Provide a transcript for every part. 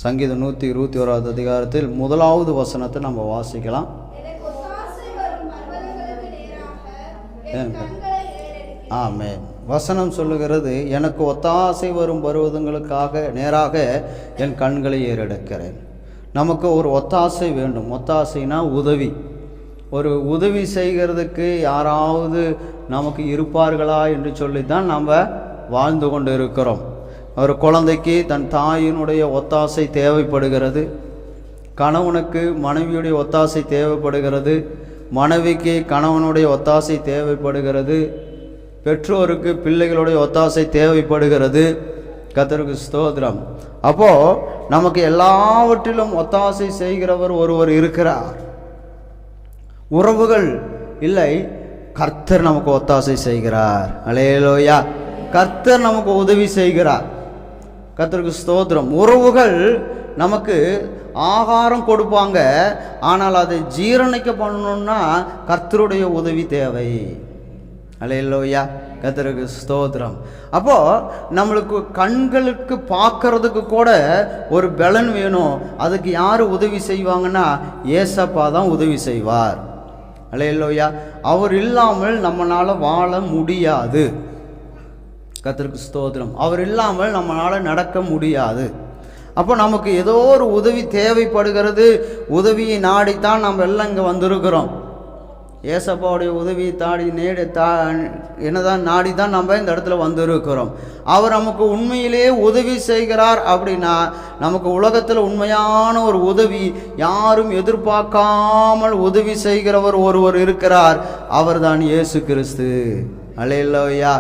சங்கீதம் 121 அதிகாரத்தில் 1வது வசனத்தை நம்ம வாசிக்கலாம். ஆமென். வசனம் சொல்லுகிறது, எனக்கு ஒத்தாசை வரும் பருவதங்களுக்காக நேராக என் கண்களை ஏறெடுக்கிறேன். நமக்கு ஒரு ஒத்தாசை வேண்டும். ஒத்தாசைனா உதவி. ஒரு உதவி செய்கிறதுக்கு யாராவது நமக்கு இருப்பார்களா என்று சொல்லித்தான் நம்ம வாழ்ந்து கொண்டு இருக்கிறோம். ஒரு குழந்தைக்கு தன் தாயினுடைய ஒத்தாசை தேவைப்படுகிறது, கணவனுக்கு மனைவியுடைய ஒத்தாசை தேவைப்படுகிறது, மனைவிக்கு கணவனுடைய ஒத்தாசை தேவைப்படுகிறது, பெற்றோருக்கு பிள்ளைகளுடைய ஒத்தாசை தேவைப்படுகிறது. கர்த்தருக்கு ஸ்தோத்திரம். அப்போது நமக்கு எல்லாவற்றிலும் ஒத்தாசை செய்கிறவர் ஒருவர் இருக்கிறார். உறவுகள் இல்லை, கர்த்தர் நமக்கு ஒத்தாசை செய்கிறார். அல்லேலூயா. கர்த்தர் நமக்கு உதவி செய்கிறார். கர்த்தருக்கு ஸ்தோத்திரம். உறவுகள் நமக்கு ஆகாரம் கொடுப்பாங்க, ஆனால் அதை ஜீரணிக்க பண்ணணும்னா கர்த்தருடைய உதவி தேவை. அல்லேலூயா. கர்த்தருக்கு ஸ்தோத்திரம். அப்போது நம்மளுக்கு கண்களுக்கு பார்க்கறதுக்கு கூட ஒரு பலன் வேணும். அதுக்கு யார் உதவி செய்வாங்கன்னா ஏசப்பா தான் உதவி செய்வார். அல்லேலூயா. அவர் இல்லாமல் நம்மளால் வாழ முடியாது. கர்த்தருக்கு ஸ்தோத்திரம். அவர் இல்லாமல் நம்மளால் நடக்க முடியாது. அப்போ நமக்கு ஏதோ ஒரு உதவி தேவைப்படுகிறது. உதவியை நாடித்தான் நம்ம எல்லாம் இங்கே வந்திருக்கிறோம். ஏசப்பாவுடைய உதவி என்னதான் நாடி தான் நம்ம இந்த இடத்துல வந்திருக்கிறோம். அவர் நமக்கு உண்மையிலே உதவி செய்கிறார் அப்படின்னா நமக்கு உலகத்தில் உண்மையான ஒரு உதவி, யாரும் எதிர்பார்க்காமல் உதவி செய்கிறவர் ஒருவர் இருக்கிறார். அவர் தான் இயேசு கிறிஸ்து. அல்லேலூயா.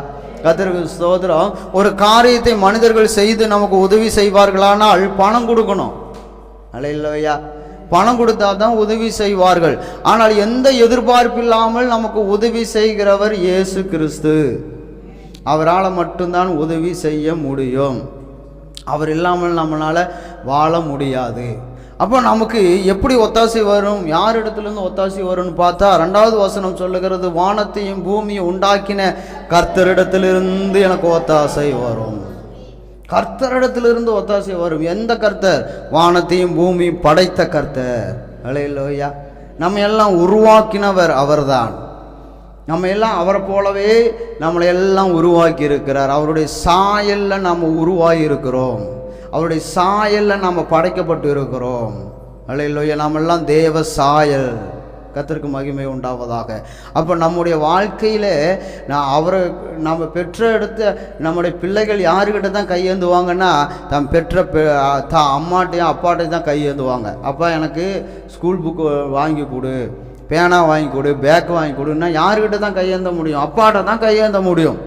கர்த்தருக்கு ஸ்தோத்திரம். ஒரு காரியத்தை மனிதர்கள் செய்து நமக்கு உதவி செய்வார்களானால் பணம் கொடுக்கணும். அல்லேலூயா. பணம் கொடுத்தா தான் உதவி செய்வார்கள். ஆனால் எந்த எதிர்பார்ப்பு இல்லாமல் நமக்கு உதவி செய்கிறவர் இயேசு கிறிஸ்து. அவரால் மட்டும்தான் உதவி செய்ய முடியும். அவர் இல்லாமல் நம்மளால் வாழ முடியாது. அப்போ நமக்கு எப்படி ஒத்தாசை வரும், யார் இடத்துலேருந்து ஒத்தாசை வரும்னு பார்த்தா 2வது வசனம் சொல்லுகிறது, வானத்தையும் பூமியை உண்டாக்கின கர்த்தரிடத்திலிருந்து எனக்கு ஒத்தாசை வரும். கர்த்தரிடத்திலிருந்து ஒத்தாசை வரும். எந்த கர்த்தர்? வானத்தையும் பூமியும் படைத்த கர்த்தர். அல்லேலூயா. நம்ம எல்லாம் உருவாக்கினவர் அவர்தான். நம்ம எல்லாம் அவரை போலவே நம்மளை எல்லாம் உருவாக்கி இருக்கிறார். அவருடைய சாயலில் நாம் உருவாகி இருக்கிறோம். அவருடைய சாயலில் நாம் படைக்கப்பட்டு இருக்கிறோம். அல்லேலூயா. நாமெல்லாம் தேவ சாயல். கர்த்தருக்கு மகிமை உண்டாவதாக. அப்போ நம்முடைய வாழ்க்கையில் நம்ம பெற்ற எடுத்த நம்முடைய பிள்ளைகள் யாருக்கிட்ட தான் கையேந்துவாங்கன்னா தம் பெற்ற அம்மாட்டையும் அப்பாட்டையும் தான் கையேந்துவாங்க. அப்பா எனக்கு ஸ்கூல் புக்கு வாங்கி கொடு, பேனா வாங்கி கொடு, பேக் வாங்கி கொடுன்னா யாருக்கிட்ட தான் கையேந்த முடியும்? அப்பாட்ட தான் கையேந்த முடியும்.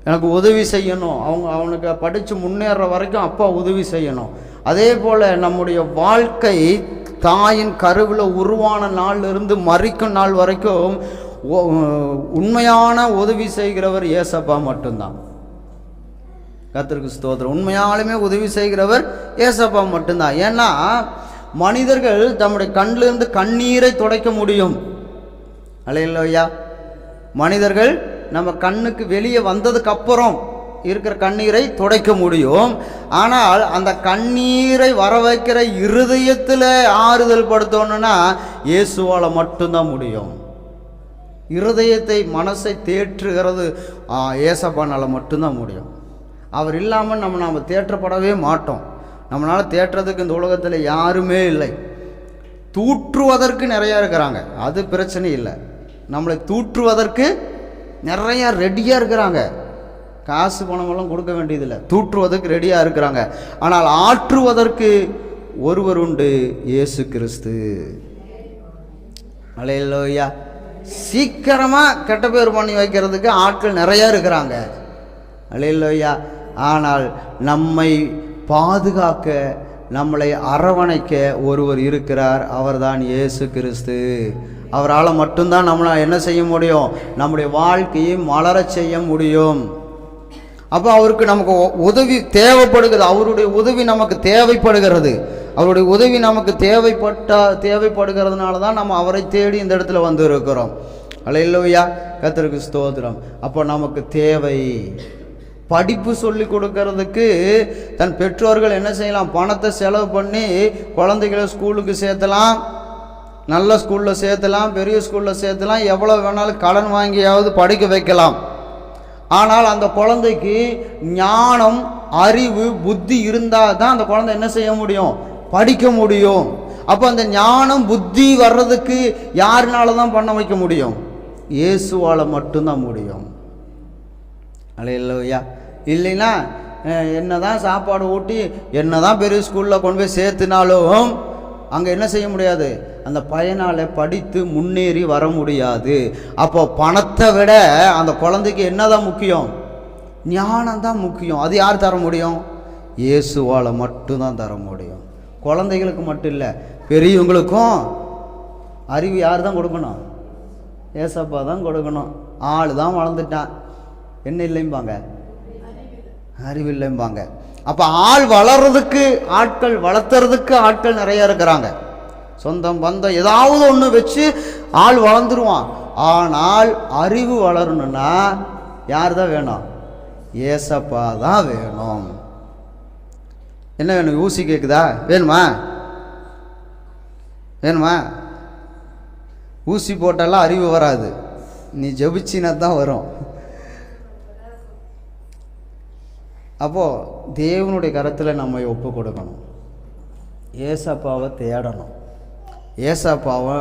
எனக்கு உதவி செய்யணும், அவனுக்கு படித்து முன்னேற வரைக்கும் அப்பா உதவி செய்யணும். அதே போல் நம்முடைய வாழ்க்கை தாயின் கருவில் உருவான நாளிலிருந்து மரிக்கும் நாள் வரைக்கும் உண்மையான உதவி செய்கிறவர் ஏசப்பா மட்டும்தான். கர்த்தருக்கு ஸ்தோத்திரம். உண்மையாலுமே உதவி செய்கிறவர் ஏசப்பா மட்டும்தான். ஏன்னா மனிதர்கள் தம்முடைய கண்ணிலிருந்து கண்ணீரை துடைக்க முடியும். அல்லேலூயா. மனிதர்கள் நம்ம கண்ணுக்கு வெளியே வந்ததுக்கு அப்புறம் இருக்கிற கண்ணீரை துடைக்க முடியும். ஆனால் அந்த கண்ணீரை வர வைக்கிற இருதயத்தில் ஆறுதல் படுத்தணும்னா இயேசுவால் மட்டும்தான் முடியும். இருதயத்தை மனசை தேற்றுகிறது ஏசப்பானால் மட்டும்தான் முடியும். அவர் இல்லாமல் நம்ம தேற்றப்படவே மாட்டோம். நம்மளால் தேற்றுறதுக்கு இந்த உலகத்தில் யாருமே இல்லை. தூற்றுவதற்கு நிறையா இருக்கிறாங்க, அது பிரச்சனை இல்லை. நம்மளை தூற்றுவதற்கு நிறையா ரெடியாக இருக்கிறாங்க. காசு பணமெல்லாம் கொடுக்க வேண்டியதில்லை, தூற்றுவதற்கு ரெடியாக இருக்கிறாங்க. ஆனால் ஆற்றுவதற்கு ஒருவர் உண்டு, இயேசு கிறிஸ்து. அல்லேலூயா. சீக்கிரமாக கெட்ட பேர் பண்ணி வைக்கிறதுக்கு ஆட்கள் நிறையா இருக்கிறாங்க. அல்லேலூயா. ஆனால் நம்மை பாதுகாக்க, நம்மளை அரவணைக்க ஒருவர் இருக்கிறார். அவர்தான் இயேசு கிறிஸ்து. அவரால் மட்டும்தான் நம்மளால் என்ன செய்ய முடியும்? நம்முடைய வாழ்க்கையை மலர செய்ய முடியும். அப்போ அவருக்கு நமக்கு உதவி தேவைப்படுகிறது. அவருடைய உதவி நமக்கு தேவைப்படுகிறது. அவருடைய உதவி நமக்கு தேவைப்படுகிறதுனால தான் நம்ம அவரை தேடி இந்த இடத்துல வந்து இருக்கிறோம். அல்லேலூயா. கர்த்தருக்கு ஸ்தோத்திரம். அப்போ நமக்கு தேவை படிப்பு சொல்லி கொடுக்கறதுக்கு தன் பெற்றோர்கள் என்ன செய்யலாம், பணத்தை செலவு பண்ணி குழந்தைகளை ஸ்கூலுக்கு சேர்த்தலாம், நல்ல ஸ்கூலில் சேர்த்தலாம், பெரிய ஸ்கூலில் சேர்த்தலாம், எவ்வளோ வேணாலும் கடன் வாங்கியாவது படிக்க வைக்கலாம். ஆனால் அந்த குழந்தைக்கு ஞானம், அறிவு, புத்தி இருந்தால் தான் அந்த குழந்தை என்ன செய்ய முடியும், படிக்க முடியும். அப்போ அந்த ஞானம் புத்தி வர்றதுக்கு யாருனால தான் பண்ண வைக்க முடியும், இயேசுவால் மட்டும்தான் முடியும். அல்லேலூயா. இல்லைன்னா என்ன தான் சாப்பாடு ஊட்டி என்ன தான் பெரிய ஸ்கூலில் கொண்டு போய் சேர்த்துனாலும் அங்கே என்ன செய்ய முடியாது, அந்த பையனால் படித்து முன்னேறி வர முடியாது. அப்போ பணத்தை விட அந்த குழந்தைக்கு என்ன தான் முக்கியம், ஞானம் தான் முக்கியம். அது யார் தர முடியும், இயேசுவால் மட்டும்தான் தர முடியும். குழந்தைகளுக்கு மட்டும் இல்லை, பெரியவங்களுக்கும் அறிவு யார் தான் கொடுக்கணும், ஏசப்பா தான் கொடுக்கணும். ஆள் தான் வளர்ந்துட்டான், என்ன இல்லைம்பாங்க, அறிவு இல்லைம்பாங்க. அப்போ ஆள் வளர்றதுக்கு ஆட்கள், வளர்த்துறதுக்கு ஆட்கள் நிறைய இருக்கிறாங்க. சொந்தம் பந்தம் ஏதாவது ஒன்று வச்சு ஆள் வளர்ந்துருவான். ஆனால் அறிவு வளரணும்னா யார் தான் வேணும், ஏசப்பா தான் வேணும். என்ன வேணும், ஊசி கேட்குதா, வேணுமா வேணுமா? ஊசி போட்டாலாம் அறிவு வராது, நீ ஜெபிச்சினா தான் வரும். அப்போது தேவனுடைய கரத்தில் நம்ம ஒப்பு கொடுக்கணும், ஏசப்பாவை தேடணும், ஏசப்பாவை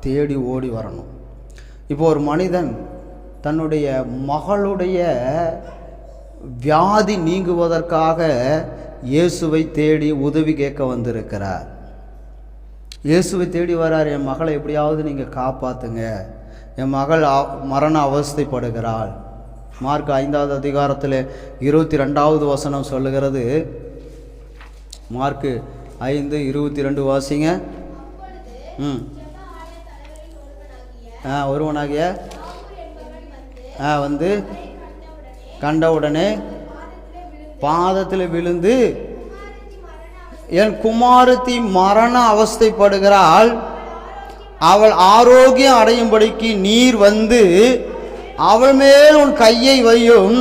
தேடி ஓடி வரணும். இப்போ ஒரு மனிதன் தன்னுடைய மகளுடைய வியாதி நீங்குவதற்காக இயேசுவை தேடி உதவி கேட்க வந்திருக்கிறார். இயேசுவை தேடி வரார், என் மகளை எப்படியாவது நீங்கள் காப்பாற்றுங்க, என் மகள் மரண அவஸ்தைப்படுகிறாள். மார்க் 5வது அதிகாரத்தில் 22வது வசனம் சொல்லுகிறது. மார்க் 5:22 வாசிங்க. ஒருவனாகிய வந்து கண்டவுடனே பாதத்தில் விழுந்து, என் குமாரத்தி மரண அவஸ்தைப்படுகிறாள், அவள் ஆரோக்கியம் அடையும்படிக்கு நீர் வந்து அவள் மேல் உன் கையை வையும்,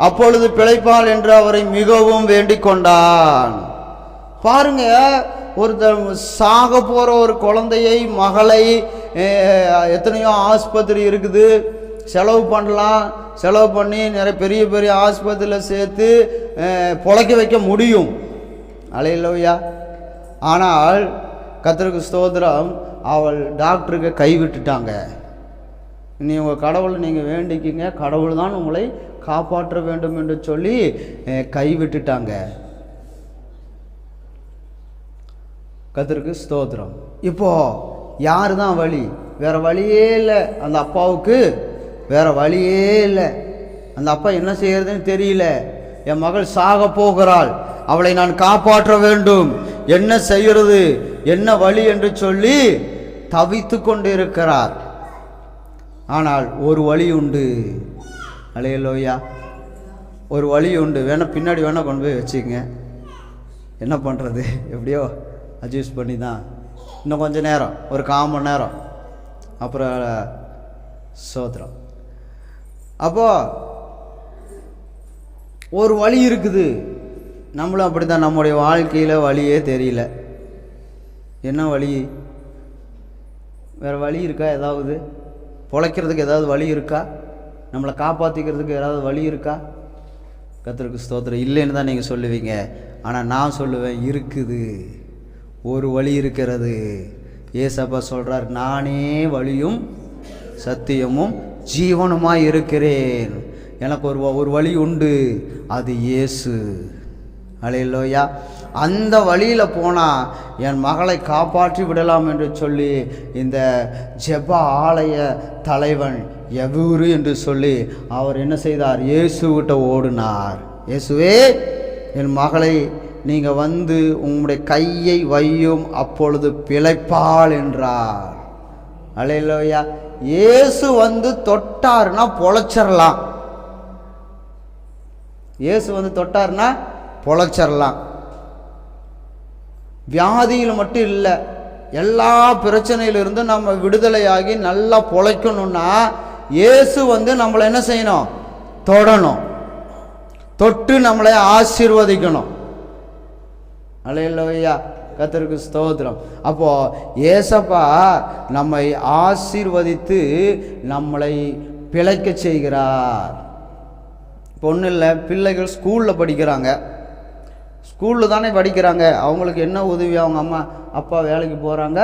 அப்பொழுது பிழைப்பாள் என்று அவரை மிகவும் வேண்டிக் கொண்டான். பாருங்க, ஒரு சாக போகிற ஒரு குழந்தையை, மகளை, எத்தனையோ ஆஸ்பத்திரி இருக்குது, செலவு பண்ணலாம், செலவு பண்ணி நிறைய பெரிய பெரிய ஆஸ்பத்திரியில் சேர்த்து பொழைக்க வைக்க முடியும். அல்லேலூயா. ஆனால் கர்த்தருக்கு ஸ்தோத்திரம், அவள் டாக்டருக்கு கைவிட்டுட்டாங்க. நீ உங்கள் கடவுளை நீங்கள் வேண்டிக்கிங்க, கடவுள் தான் உங்களை காப்பாற்ற வேண்டும் என்று சொல்லி கைவிட்டுட்டாங்க. கர்த்தருக்கு ஸ்தோத்திரம். இப்போது யார் தான் வழி, வேறு வழியே இல்லை, அந்த அப்பாவுக்கு வேறு வழியே இல்லை. அந்த அப்பா என்ன செய்யறதுன்னு தெரியல, என் மகள் சாக போகிறாள், அவளை நான் காப்பாற்ற வேண்டும், என்ன செய்கிறது, என்ன வழி என்று சொல்லி தவித்து கொண்டு இருக்கிறார். ஆனால் ஒரு வழி உண்டு. அல்லேலூயா. ஒரு வழி உண்டு. வேணால் பின்னாடி வேணால் கொண்டு போய் வச்சுக்கங்க, என்ன பண்ணுறது, எப்படியோ அட்ஜஸ்ட் பண்ணி தான். இன்னும் கொஞ்சம் நேரம், ஒரு 1/4 மணி நேரம், அப்புறம் சோத்திரம். அப்போது ஒரு வழி இருக்குது. நம்மளும் அப்படி தான், நம்முடைய வாழ்க்கையில் வழியே தெரியல. என்ன வழி, வேறு வழி இருக்கா, ஏதாவது பொழைக்கிறதுக்கு ஏதாவது வழி இருக்கா, நம்மளை காப்பாற்றிக்கிறதுக்கு ஏதாவது வழி இருக்கா? கர்த்தருக்கு ஸ்தோத்திரம். இல்லைன்னு தான் நீங்கள் சொல்லுவீங்க. ஆனால் நான் சொல்லுவேன், இருக்குது, ஒரு வழி இருக்கிறது. ஏசப்பா சொல்கிறார், நானே வழியும் சத்தியமும் ஜீவனுமாய் இருக்கிறேன். எனக்கு ஒரு வழி உண்டு, அது இயேசு. அல்லேலூயா. அந்த வழியில் போனால் என் மகளை காப்பாற்றி விடலாம் என்று சொல்லி இந்த ஜெப ஆலய தலைவன் எவரு என்று சொல்லி அவர் என்ன செய்தார், இயேசுகிட்ட ஓடினார். இயேசுவே, என் மகளை நீங்கள் வந்து உங்களுடைய கையை வையும், அப்பொழுது பிழைப்பாள் என்றார். அல்லேலூயா. இயேசு வந்து தொட்டார்னா பொழைச்சிடலாம். இயேசு வந்து தொட்டார்னா பொழைச்சிடலாம். வியாதியில் மட்டும் இல்லை, எல்லா பிரச்சனையிலிருந்து நம்ம விடுதலையாகி நல்லா பொழைக்கணும்னா இயேசு வந்து நம்மளை என்ன செய்யணும், தொடணும். தொட்டு நம்மளை ஆசீர்வதிக்கணும். அல்லேலூயா, கர்த்தருக்கு ஸ்தோத்திரம். அப்போ ஏசப்பா நம்மை ஆசீர்வதித்து நம்மளை பிழைக்க செய்கிறார். இப்போ ஒன்றும் இல்லை, பிள்ளைகள் ஸ்கூலில் படிக்கிறாங்க, ஸ்கூலில் தானே படிக்கிறாங்க. அவங்களுக்கு என்ன உதவி? அவங்க அம்மா அப்பா வேலைக்கு போகிறாங்க,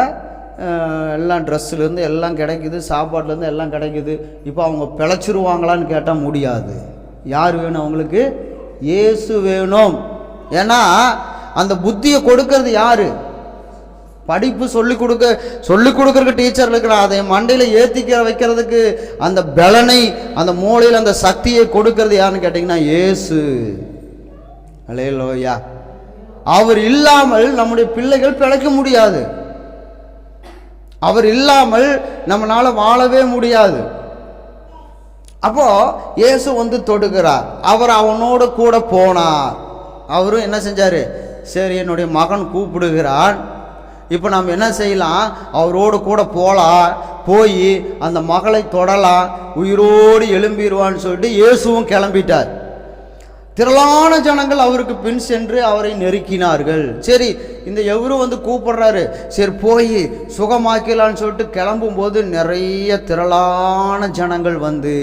எல்லாம் ட்ரெஸ்ஸுலேருந்து எல்லாம் கிடைக்குது, சாப்பாட்லேருந்து எல்லாம் கிடைக்குது. இப்போ அவங்க பிழைச்சிருவாங்களான்னு கேட்டால் முடியாது. யார் வேணும் அவங்களுக்கு? இயேசு வேணும். ஏன்னா அந்த புத்தியை கொடுக்கறது யாரு? படிப்பு சொல்லிக் கொடுக்கறதுக்கு டீச்சர் இருக்கிறான். அதை மண்டையில் ஏற்றிக்க வைக்கிறதுக்கு அந்த பலனை, அந்த மூளையில் அந்த சக்தியை கொடுக்கறது யாருன்னு கேட்டிங்கன்னா இயேசு. அல்லேலூயா. அவர் இல்லாமல் நம்முடைய பிள்ளைகள் பிழைக்க முடியாது. அவர் இல்லாமல் நம்மளால வாழவே முடியாது. அப்போ இயேசு வந்து தொடுகிறார். அவர் அவனோடு கூட போனார். அவரும் என்ன செஞ்சாரு? சரி, என்னுடைய மகன் கூப்பிடுகிறான், இப்போ நாம் என்ன செய்யலாம்? அவரோடு கூட போகலாம், போய் அந்த மகளை தொடலாம், உயிரோடு எழும்பிடுவான்னு சொல்லிட்டு இயேசுவும் கிளம்பிட்டார். திரளான ஜனங்கள் அவருக்கு பின் சென்று அவரை நெருக்கினார்கள். சரி, இந்த எவரும் வந்து கூப்பிடுறாரு, சரி போய் சுகமாக்கலான்னு சொல்லிட்டு கிளம்பும் போது நிறைய திரளான ஜனங்கள் வந்து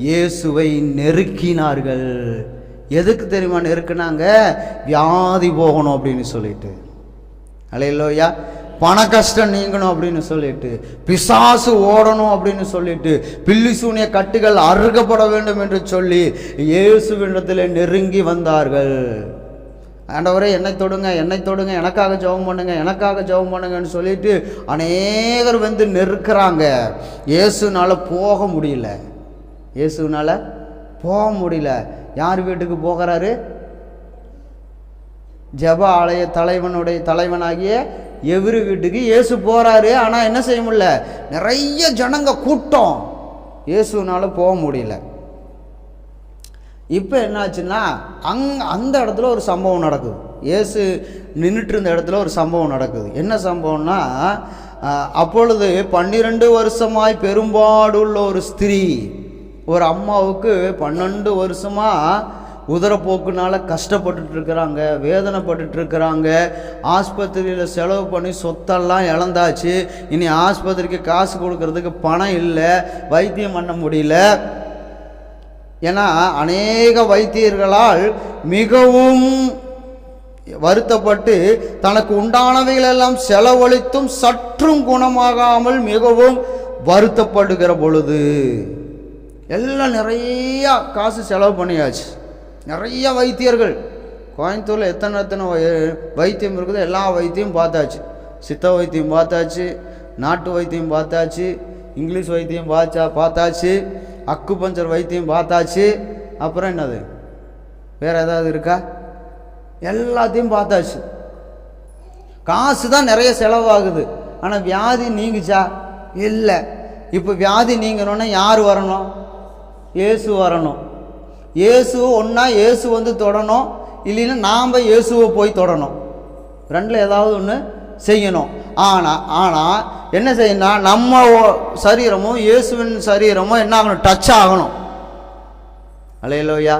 இயேசுவை நெருக்கினார்கள். எதுக்கு தெரியுமா நெருக்கினாங்க? வியாதி போகணும் அப்படின்னு சொல்லிட்டு. அல்லேலூயா. பண கஷ்டம் நீங்கணும் அப்படின்னு சொல்லிட்டு, பிசாசு ஓடணும் அப்படின்னு சொல்லிட்டு, பில்லி சூனிய கட்டுகள் அறுக்கப்பட வேண்டும் என்று சொல்லி இயேசுவினிடத்தில் நெருங்கி வந்தார்கள். ஆண்டவரே என்னை தொடுங்க, என்னை தொடுங்க, எனக்காக ஜெபம் பண்ணுங்க, எனக்காக ஜெபம் பண்ணுங்கன்னு சொல்லிட்டு அநேகர் வந்து நெருக்கிறாங்க. இயேசுனால போக முடியல. இயேசுனால போக முடியல. யார் வீட்டுக்கு போகிறாரு? ஜெப ஆலய தலைவனாகிய எவரு வீட்டுக்கு இயேசு போறாரு. ஆனால் என்ன செய்ய முடியல? நிறைய ஜனங்க கூட்டம், இயேசுனால போக முடியல. இப்போ என்னாச்சுன்னா அந்த இடத்துல ஒரு சம்பவம் நடக்குது. இயேசு நின்றுட்டு இருந்த இடத்துல ஒரு சம்பவம் நடக்குது. என்ன சம்பவம்னா, அப்பொழுது 12 வருஷமாய் பெரும்பாடுள்ள ஒரு ஸ்திரீ, ஒரு அம்மாவுக்கு 12 வருஷமா உதரப்போக்குனால கஷ்டப்பட்டுட்டு இருக்கிறாங்க, வேதனைப்பட்டு இருக்கிறாங்க. ஆஸ்பத்திரியில் செலவு பண்ணி சொத்தெல்லாம் இழந்தாச்சு. இனி ஆஸ்பத்திரிக்கு காசு கொடுக்கறதுக்கு பணம் இல்லை, வைத்தியம் பண்ண முடியல. ஏன்னா அநேக வைத்தியர்களால் மிகவும் வருத்தப்பட்டு தனக்கு உண்டானவைகளெல்லாம் செலவழித்தும் சற்றும் குணமாகாமல் மிகவும் வருத்தப்படுகிற பொழுது எல்லாம் நிறைய காசு செலவு பண்ணியாச்சு. நிறைய வைத்தியர்கள், கோயம்புத்தூரில் எத்தனை வைத்தியம் இருக்குதோ எல்லா வைத்தியம் பார்த்தாச்சு. சித்த வைத்தியம் பார்த்தாச்சு, நாட்டு வைத்தியம் பார்த்தாச்சு, இங்கிலீஷ் வைத்தியம் பார்த்தாச்சு, அக்கு பஞ்சர் வைத்தியம் பார்த்தாச்சு. அப்புறம் என்னது, வேறு ஏதாவது இருக்கா? எல்லாத்தையும் பார்த்தாச்சு. காசு தான் நிறைய செலவாகுது. ஆனால் வியாதி நீங்குச்சா? இல்லை. இப்போ வியாதி நீங்கணுன்னா யார் வரணும்? இயேசு வரணும். இயேசு ஒன்றா இயேசு வந்து தொடணும், இல்லைன்னா நாம் இயேசுவை போய் தொடணும். ரெண்டில் ஏதாவது ஒன்று செய்யணும். ஆனால் என்ன செய்யணும்னா நம்ம சரீரமும் இயேசுவின் சரீரமும் என்ன ஆகணும்? டச் ஆகணும். அல்லேலூயா.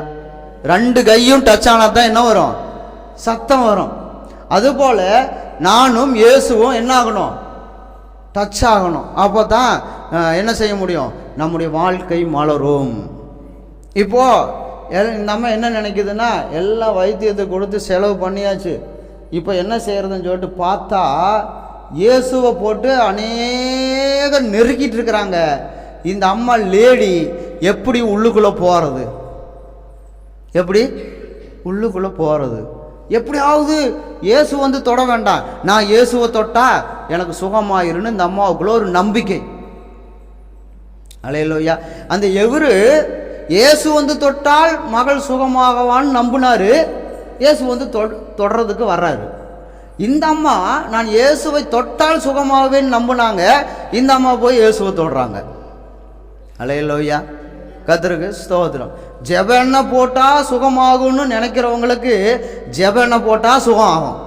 2 கையும் டச் ஆனால் தான் என்ன வரும்? சத்தம் வரும். அதுபோல் நானும் இயேசுவும் என்ன ஆகணும்? டச் ஆகணும். அப்போ தான் என்ன செய்ய முடியும்? நம்முடைய வாழ்க்கை மலரும். இப்போது நம்ம என்ன நினைக்குதுன்னா, எல்லா வைத்தியத்தை கொடுத்து செலவு பண்ணியாச்சு, இப்போ என்ன செய்கிறதுன்னு சொல்லிட்டு பார்த்தா இயேசுவை போட்டு அநேக நெருக்கிட்டு இருக்கிறாங்க. இந்த அம்மா லேடி எப்படி உள்ளுக்குள்ளே போகிறது? எப்படி உள்ளுக்குள்ளே போகிறது? எப்படியாவது இயேசு வந்து தொட வேண்டாம், நான் இயேசுவை தொட்டா எனக்கு சுகமாயிருன்னு இந்த அம்மாவுக்குள்ள ஒரு நம்பிக்கை. அல்லேலூயா. அந்த எவரு இயேசு வந்து தொட்டால் மகள் சுகமாகவான்னு நம்பினாரு, இயேசு வந்து தொடறதுக்கு வர்றாரு. இந்த அம்மா நான் இயேசுவை தொட்டால் சுகமாகவேன்னு நம்பினாங்க, இந்த அம்மா போய் இயேசுவை தொடுறாங்க. அல்லேலூயா. கர்த்தருக்கு ஸ்தோத்திரம். ஜெப எண்ணெய் போட்டால் சுகமாகும்னு நினைக்கிறவங்களுக்கு ஜெப எண்ணெய் போட்டால் சுகம் ஆகும்.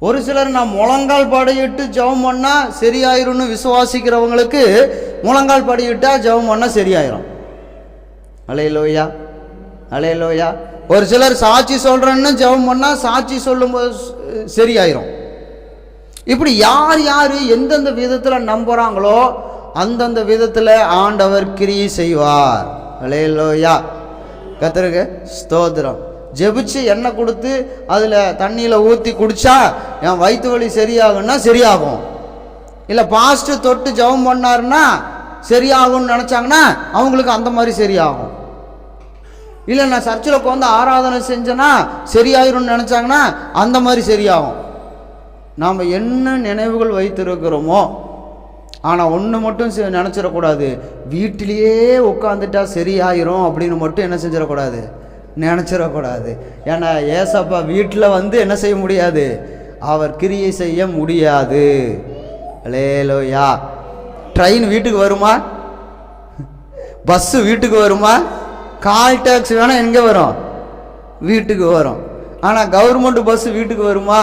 ஒரு சிலர் நான் முழங்கால் படியிட்டு ஜெபம் பண்ணால் சரியாயிரும்னு விசுவாசிக்கிறவங்களுக்கு முழங்கால் படியிட்டால் ஜெபம் பண்ணால் சரியாயிரும். அல்லேலூயா. அல்லேலூயா. ஒரு சிலர் சாட்சி சொல்கிறேன்னு ஜெபம் பண்ணால் சாட்சி சொல்லும்போது சரியாயிரும். இப்படி யார் யார் எந்தெந்த விதத்தில் நம்புகிறாங்களோ அந்தந்த விதத்தில் ஆண்டவர் கிரியை செய்வார். அல்லேலூயா. கர்த்தருக்கு ஸ்தோத்திரம். ஜெபிச்சு எண்ணெய் கொடுத்து அதில் தண்ணியில் ஊற்றி குடித்தா என் வயிற்று வலி சரியாகும்னா சரியாகும். இல்லை பாஸ்ட்டு தொட்டு ஜெபம் பண்ணாருன்னா சரியாகும்னு நினச்சாங்கன்னா அவங்களுக்கு அந்த மாதிரி சரியாகும். இல்லை நான் சர்ச்சில் உட்காந்து ஆராதனை செஞ்சேன்னா சரியாயிரும்னு நினச்சாங்கன்னா அந்த மாதிரி சரியாகும். நாம் என்ன நினைவுகள் வைத்திருக்கிறோமோ, ஆனால் ஒன்று மட்டும் நினச்சிடக்கூடாது, வீட்டிலேயே உட்காந்துட்டா சரியாயிரும் அப்படின்னு மட்டும் என்ன செஞ்சிடக்கூடாது, நினச்சிடக்கூடாது. ஏன்னா ஏசப்பா வீட்டில் வந்து என்ன செய்ய முடியாது, அவர் கிரியை செய்ய முடியாது. அல்லேலூயா. ட்ரெயின் வீட்டுக்கு வருமா? பஸ்ஸு வீட்டுக்கு வருமா? கால் டாக்ஸி வேணால் எங்கே வரும்? வீட்டுக்கு வரும். ஆனால் கவர்மெண்ட் பஸ்ஸு வீட்டுக்கு வருமா?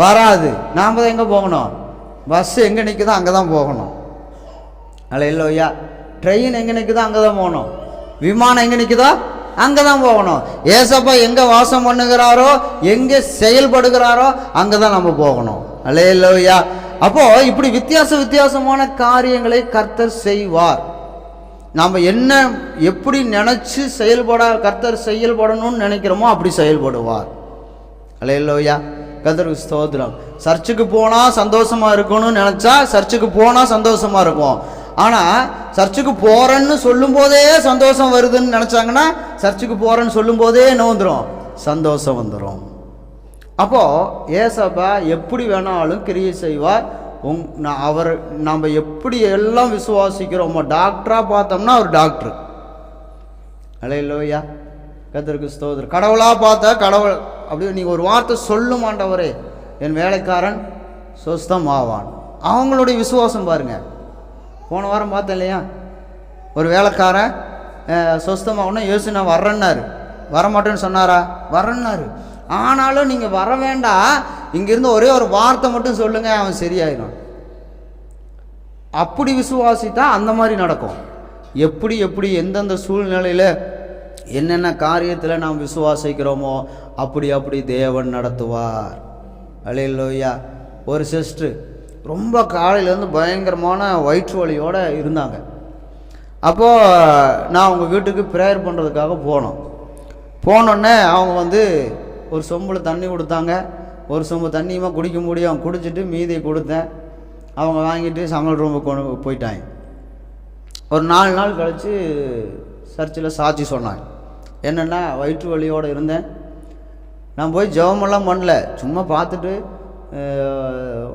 வராது. நாம் தான் எங்கே போகணும்? பஸ்ஸு எங்கே நிற்குதோ அங்கே தான் போகணும். அல்லேலூயா. ட்ரெயின் எங்கே நிற்குதோ அங்கே தான் போகணும். விமானம் எங்கே நிற்குதோ அங்கே தான் போகணும். ஏசப்பா எங்கே வாசம் பண்ணுகிறாரோ, எங்கே செயல்படுகிறாரோ அங்கே தான் நம்ம போகணும். அல்லேலூயா. அப்போது இப்படி வித்தியாசமான காரியங்களை கர்த்தர் செய்வார். நாம் என்ன எப்படி நினச்சி கர்த்தர் செயல்படணும்னு நினைக்கிறோமோ அப்படி செயல்படுவார். அல்லேலூயா. கர்த்தருக்கு ஸ்தோத்திரம். சர்ச்சுக்கு போனால் சந்தோஷமாக இருக்கணும்னு நினச்சா சர்ச்சுக்கு போனால் சந்தோஷமாக இருக்கும். ஆனால் சர்ச்சுக்கு போகிறேன்னு சொல்லும் போதே சந்தோஷம் வருதுன்னு நினச்சாங்கன்னா சர்ச்சுக்கு போகிறேன்னு சொல்லும் போதே என்ன வந்துடும்? சந்தோஷம் வந்துடும். அப்போது ஏசப்பா எப்படி வேணாலும் கிரியை செய்வார். அவர் நம்ம எப்படி எல்லாம் விசுவாசிக்கிறோமோ, டாக்டராக பார்த்தோம்னா அவர் டாக்டர். அல்லேலூயா. கர்த்தருக்கு ஸ்தோத்திரம். கடவுளாக பார்த்தா கடவுள் அப்படி நீங்கள் ஒரு வார்த்தை சொல்லும் ஆண்டவரே என் வேலைக்காரன் சொஸ்தம் ஆவான். அவங்களுடைய விசுவாசம் பாருங்க. போன வாரம் பார்த்தேன் இல்லையா, ஒரு வேலைக்காரன் சொஸ்தமாகணும் இயேசு நான் வர்றேன்னாரு. வரமாட்டேன்னு சொன்னாரா? வரேன்னாரு. ஆனாலும் நீங்கள் வர வேண்டாம், இங்கிருந்து ஒரே ஒரு வார்த்தை மட்டும் சொல்லுங்கள், அவன் சரியாயிடும். அப்படி விசுவாசித்தா அந்த மாதிரி நடக்கும். எப்படி எந்தெந்த சூழ்நிலையில் என்னென்ன காரியத்தில் நாம் விசுவாசிக்கிறோமோ அப்படி தேவன் நடத்துவார். அல்லேலூயா. ஒரு சிஸ்டர் ரொம்ப காலையிலேருந்து பயங்கரமான வயிற்று வலியோடு இருந்தாங்க. அப்போது நான் அவங்க வீட்டுக்கு ப்ரேயர் பண்ணுறதுக்காக போனோடனே அவங்க வந்து ஒரு சொம்பில் தண்ணி கொடுத்தாங்க. ஒரு சொம்பு தண்ணியுமா குடிக்க முடியும், குடிச்சிட்டு மீதியை கொடுத்தேன். அவங்க வாங்கிட்டு சமையல் ரூமுக்கு கொண்டு போயிட்டாங்க. ஒரு 4 நாள் கழித்து சர்ச்சில் சாட்சி சொன்னாங்க. என்னென்னா வயிற்று வலியோடு இருந்தேன், நான் போய் ஜெபமெல்லாம் பண்ணல, சும்மா பார்த்துட்டு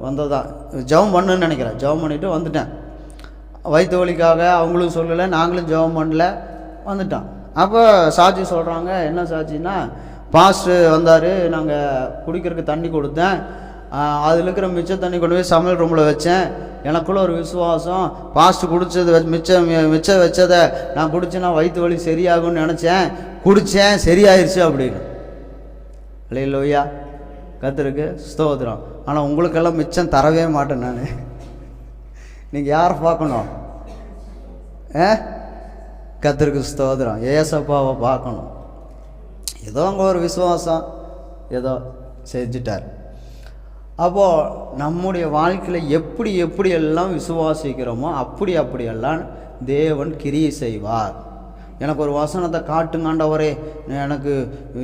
வந்தது தான். ஜெபம் பண்ணுன்னு நினைக்கிறேன். ஜெபம் பண்ணிவிட்டு வந்துட்டேன். வயிற்று வலிக்காக அவங்களும் சொல்லலை, நாங்களும் ஜெபம் பண்ணல, வந்துட்டோம். அப்போ சாட்சி சொல்கிறாங்க. என்ன சாட்சின்னா, பாஸ்டர் வந்தார், நாங்கள் குடிக்கிறதுக்கு தண்ணி கொடுத்தேன், அதில் இருக்கிற மிச்ச தண்ணி கொண்டு போய் சமையல் ரூமில் வச்சேன். எனக்குள்ள ஒரு விசுவாசம், பாஸ்டர் குடித்தது மிச்சம் வச்சதை நான் குடிச்சேன்னா வயிற்று வலி சரியாகும்னு நினச்சேன், குடித்தேன், சரியாயிருச்சு அப்படின்னு. அல்லேலூயா. கர்த்தருக்கு ஸ்தோத்திரம். ஆனால் உங்களுக்கெல்லாம் மிச்சம் தரவே மாட்டேன் நான். நீங்கள் யாரை பார்க்கணும்? கர்த்தருக்கு ஸ்தோத்திரம். ஏசப்பாவை பார்க்கணும். ஏதோ அங்கே ஒரு விசுவாசம் ஏதோ செஞ்சிட்டார். அப்போது நம்முடைய வாழ்க்கையில் எப்படியெல்லாம் விசுவாசிக்கிறோமோ அப்படியெல்லாம் தேவன் கிரியை செய்வார். எனக்கு ஒரு வசனத்தை காட்டுங்காண்டவரே, எனக்கு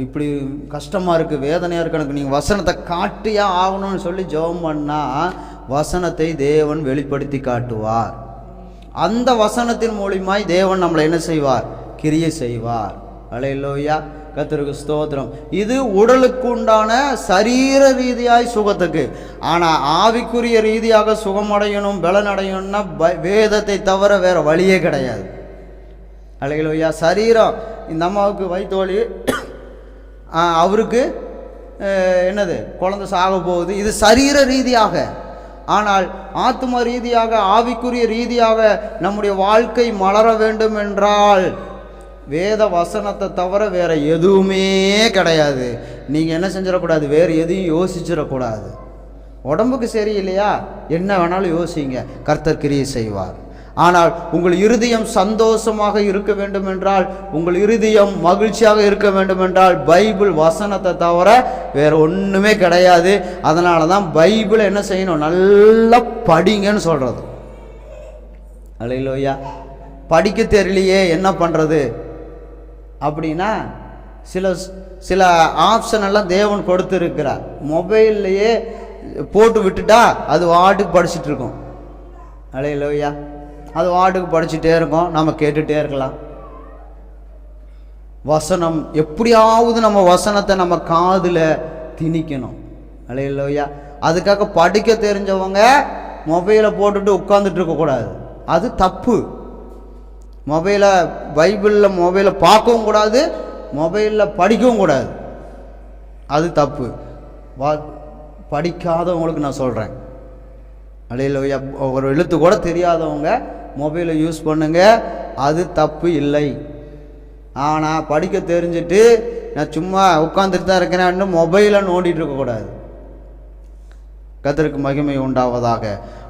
இப்படி கஷ்டமாக இருக்குது, வேதனையாக இருக்குது, எனக்கு நீங்கள் வசனத்தை காட்டியா ஆகணும்னு சொல்லி ஜெபம் பண்ணால் வசனத்தை தேவன் வெளிப்படுத்தி காட்டுவார். அந்த வசனத்தின் மூலியமாய் தேவன் நம்மளை என்ன செய்வார்? கிரியை செய்வார். அல்லேலூயா. கர்த்தருக்கு ஸ்தோத்திரம். இது உடலுக்கு உண்டான சரீர ரீதியாய் சுகத்துக்கு. ஆனால் ஆவிக்குரிய ரீதியாக சுகமடையணும், பலனடையணும்னா வேதத்தை தவிர வேறு வழியே கிடையாது. அல்லேலூயா. சரீரம், இந்த அம்மாவுக்கு வயிற்று வலி, அவருக்கு என்னது குழந்தை சாக போகுது, இது சரீர ரீதியாக. ஆனால் ஆத்ம ரீதியாக, ஆவிக்குரிய ரீதியாக நம்முடைய வாழ்க்கை மலர வேண்டும் என்றால் வேத வசனத்தை தவிர வேறு எதுவுமே கிடையாது. நீங்கள் என்ன செஞ்சிடக்கூடாது? வேறு எதையும் யோசிச்சிடக்கூடாது. உடம்புக்கு சரியில்லையா, என்ன வேணாலும் யோசிங்க, கர்த்தர் கிரியை செய்வார். ஆனால் உங்கள் இருதயம் சந்தோஷமாக இருக்க வேண்டும் என்றால், உங்கள் இருதயம் மகிழ்ச்சியாக இருக்க வேண்டும் என்றால் பைபிள் வசனத்தை தவிர வேற ஒன்றுமே கிடையாது. அதனால தான் பைபிளை என்ன செய்யணும், நல்லா படிங்கன்னு சொல்கிறது. அல்லேலூயா. படிக்க தெரியலையே என்ன பண்ணுறது அப்படின்னா, சில ஆப்ஷன் எல்லாம் தேவன் கொடுத்துருக்கிறார். மொபைல்லையே போட்டு விட்டுட்டா அது வாட்டுக்கு படிச்சுட்டு இருக்கும். அல்லேலூயா. அது வாட்டுக்கு படிச்சுட்டே இருக்கும், நம்ம கேட்டுகிட்டே இருக்கலாம். வசனம் எப்படியாவது நம்ம வசனத்தை நம்ம காதில் திணிக்கணும். அல்லேலூயா. அதுக்காக படிக்க தெரிஞ்சவங்க மொபைலை போட்டுட்டு உட்காந்துட்டு இருக்கக்கூடாது, அது தப்பு. பைபிளில் மொபைலை பார்க்கவும் கூடாது, மொபைலில் படிக்கவும் கூடாது, அது தப்பு. படிக்காதவங்களுக்கு நான் சொல்கிறேன். அல்லேலூயா. ஒரு எழுத்து கூட தெரியாதவங்க மொபைலை யூஸ் பண்ணுங்க, அது தப்பு இல்லை. ஆனால் படிக்க தெரிஞ்சுட்டு நான் சும்மா உட்காந்துட்டு தான் இருக்கிறேன்னு மொபைலை நோண்டிட்டு இருக்கக்கூடாது. கர்த்தருக்கு மகிமை உண்டாவதாக.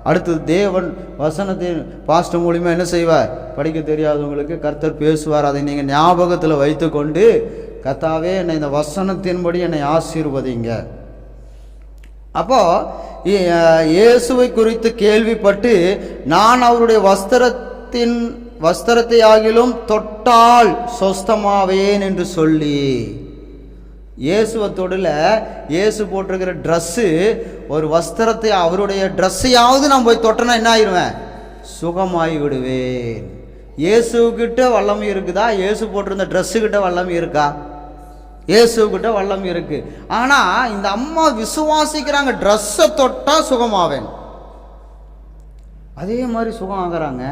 அடுத்தது, தேவன் வசனத்தின் பாஸ்டர் மூலிமா என்ன செய்வார், படிக்க தெரியாதவங்களுக்கு கர்த்தர் பேசுவார். அதை நீங்கள் ஞாபகத்தில் வைத்து கொண்டு, கர்த்தாவே என்னை இந்த வசனத்தின்படி என்னை ஆசீர்வதிங்க. அப்போது இயேசுவை குறித்து கேள்விப்பட்டு, நான் அவருடைய வஸ்திரத்தை ஆகிலும் தொட்டால் சொஸ்தமாவேன் என்று சொல்லி, இயேசுவை தொடல, இயேசு போட்டிருக்கிற ட்ரெஸ்ஸு ஒரு வஸ்திரத்தை, அவருடைய ட்ரெஸ்ஸையாவது நான் போய் தொட்டனா என்ன ஆயிடுவேன், சுகமாகி விடுவேன். இயேசுக்கிட்ட வல்லமை இருக்குதா? இயேசு போட்டிருந்த ட்ரெஸ்ஸுக்கிட்ட வல்லமை இருக்கா? இயேசுக்கிட்ட வல்லமை இருக்கு. ஆனால் இந்த அம்மா விசுவாசிக்கிறாங்க, ட்ரெஸ்ஸை தொட்டா சுகமாவேன், அதே மாதிரி சுகம் ஆகிறாங்க.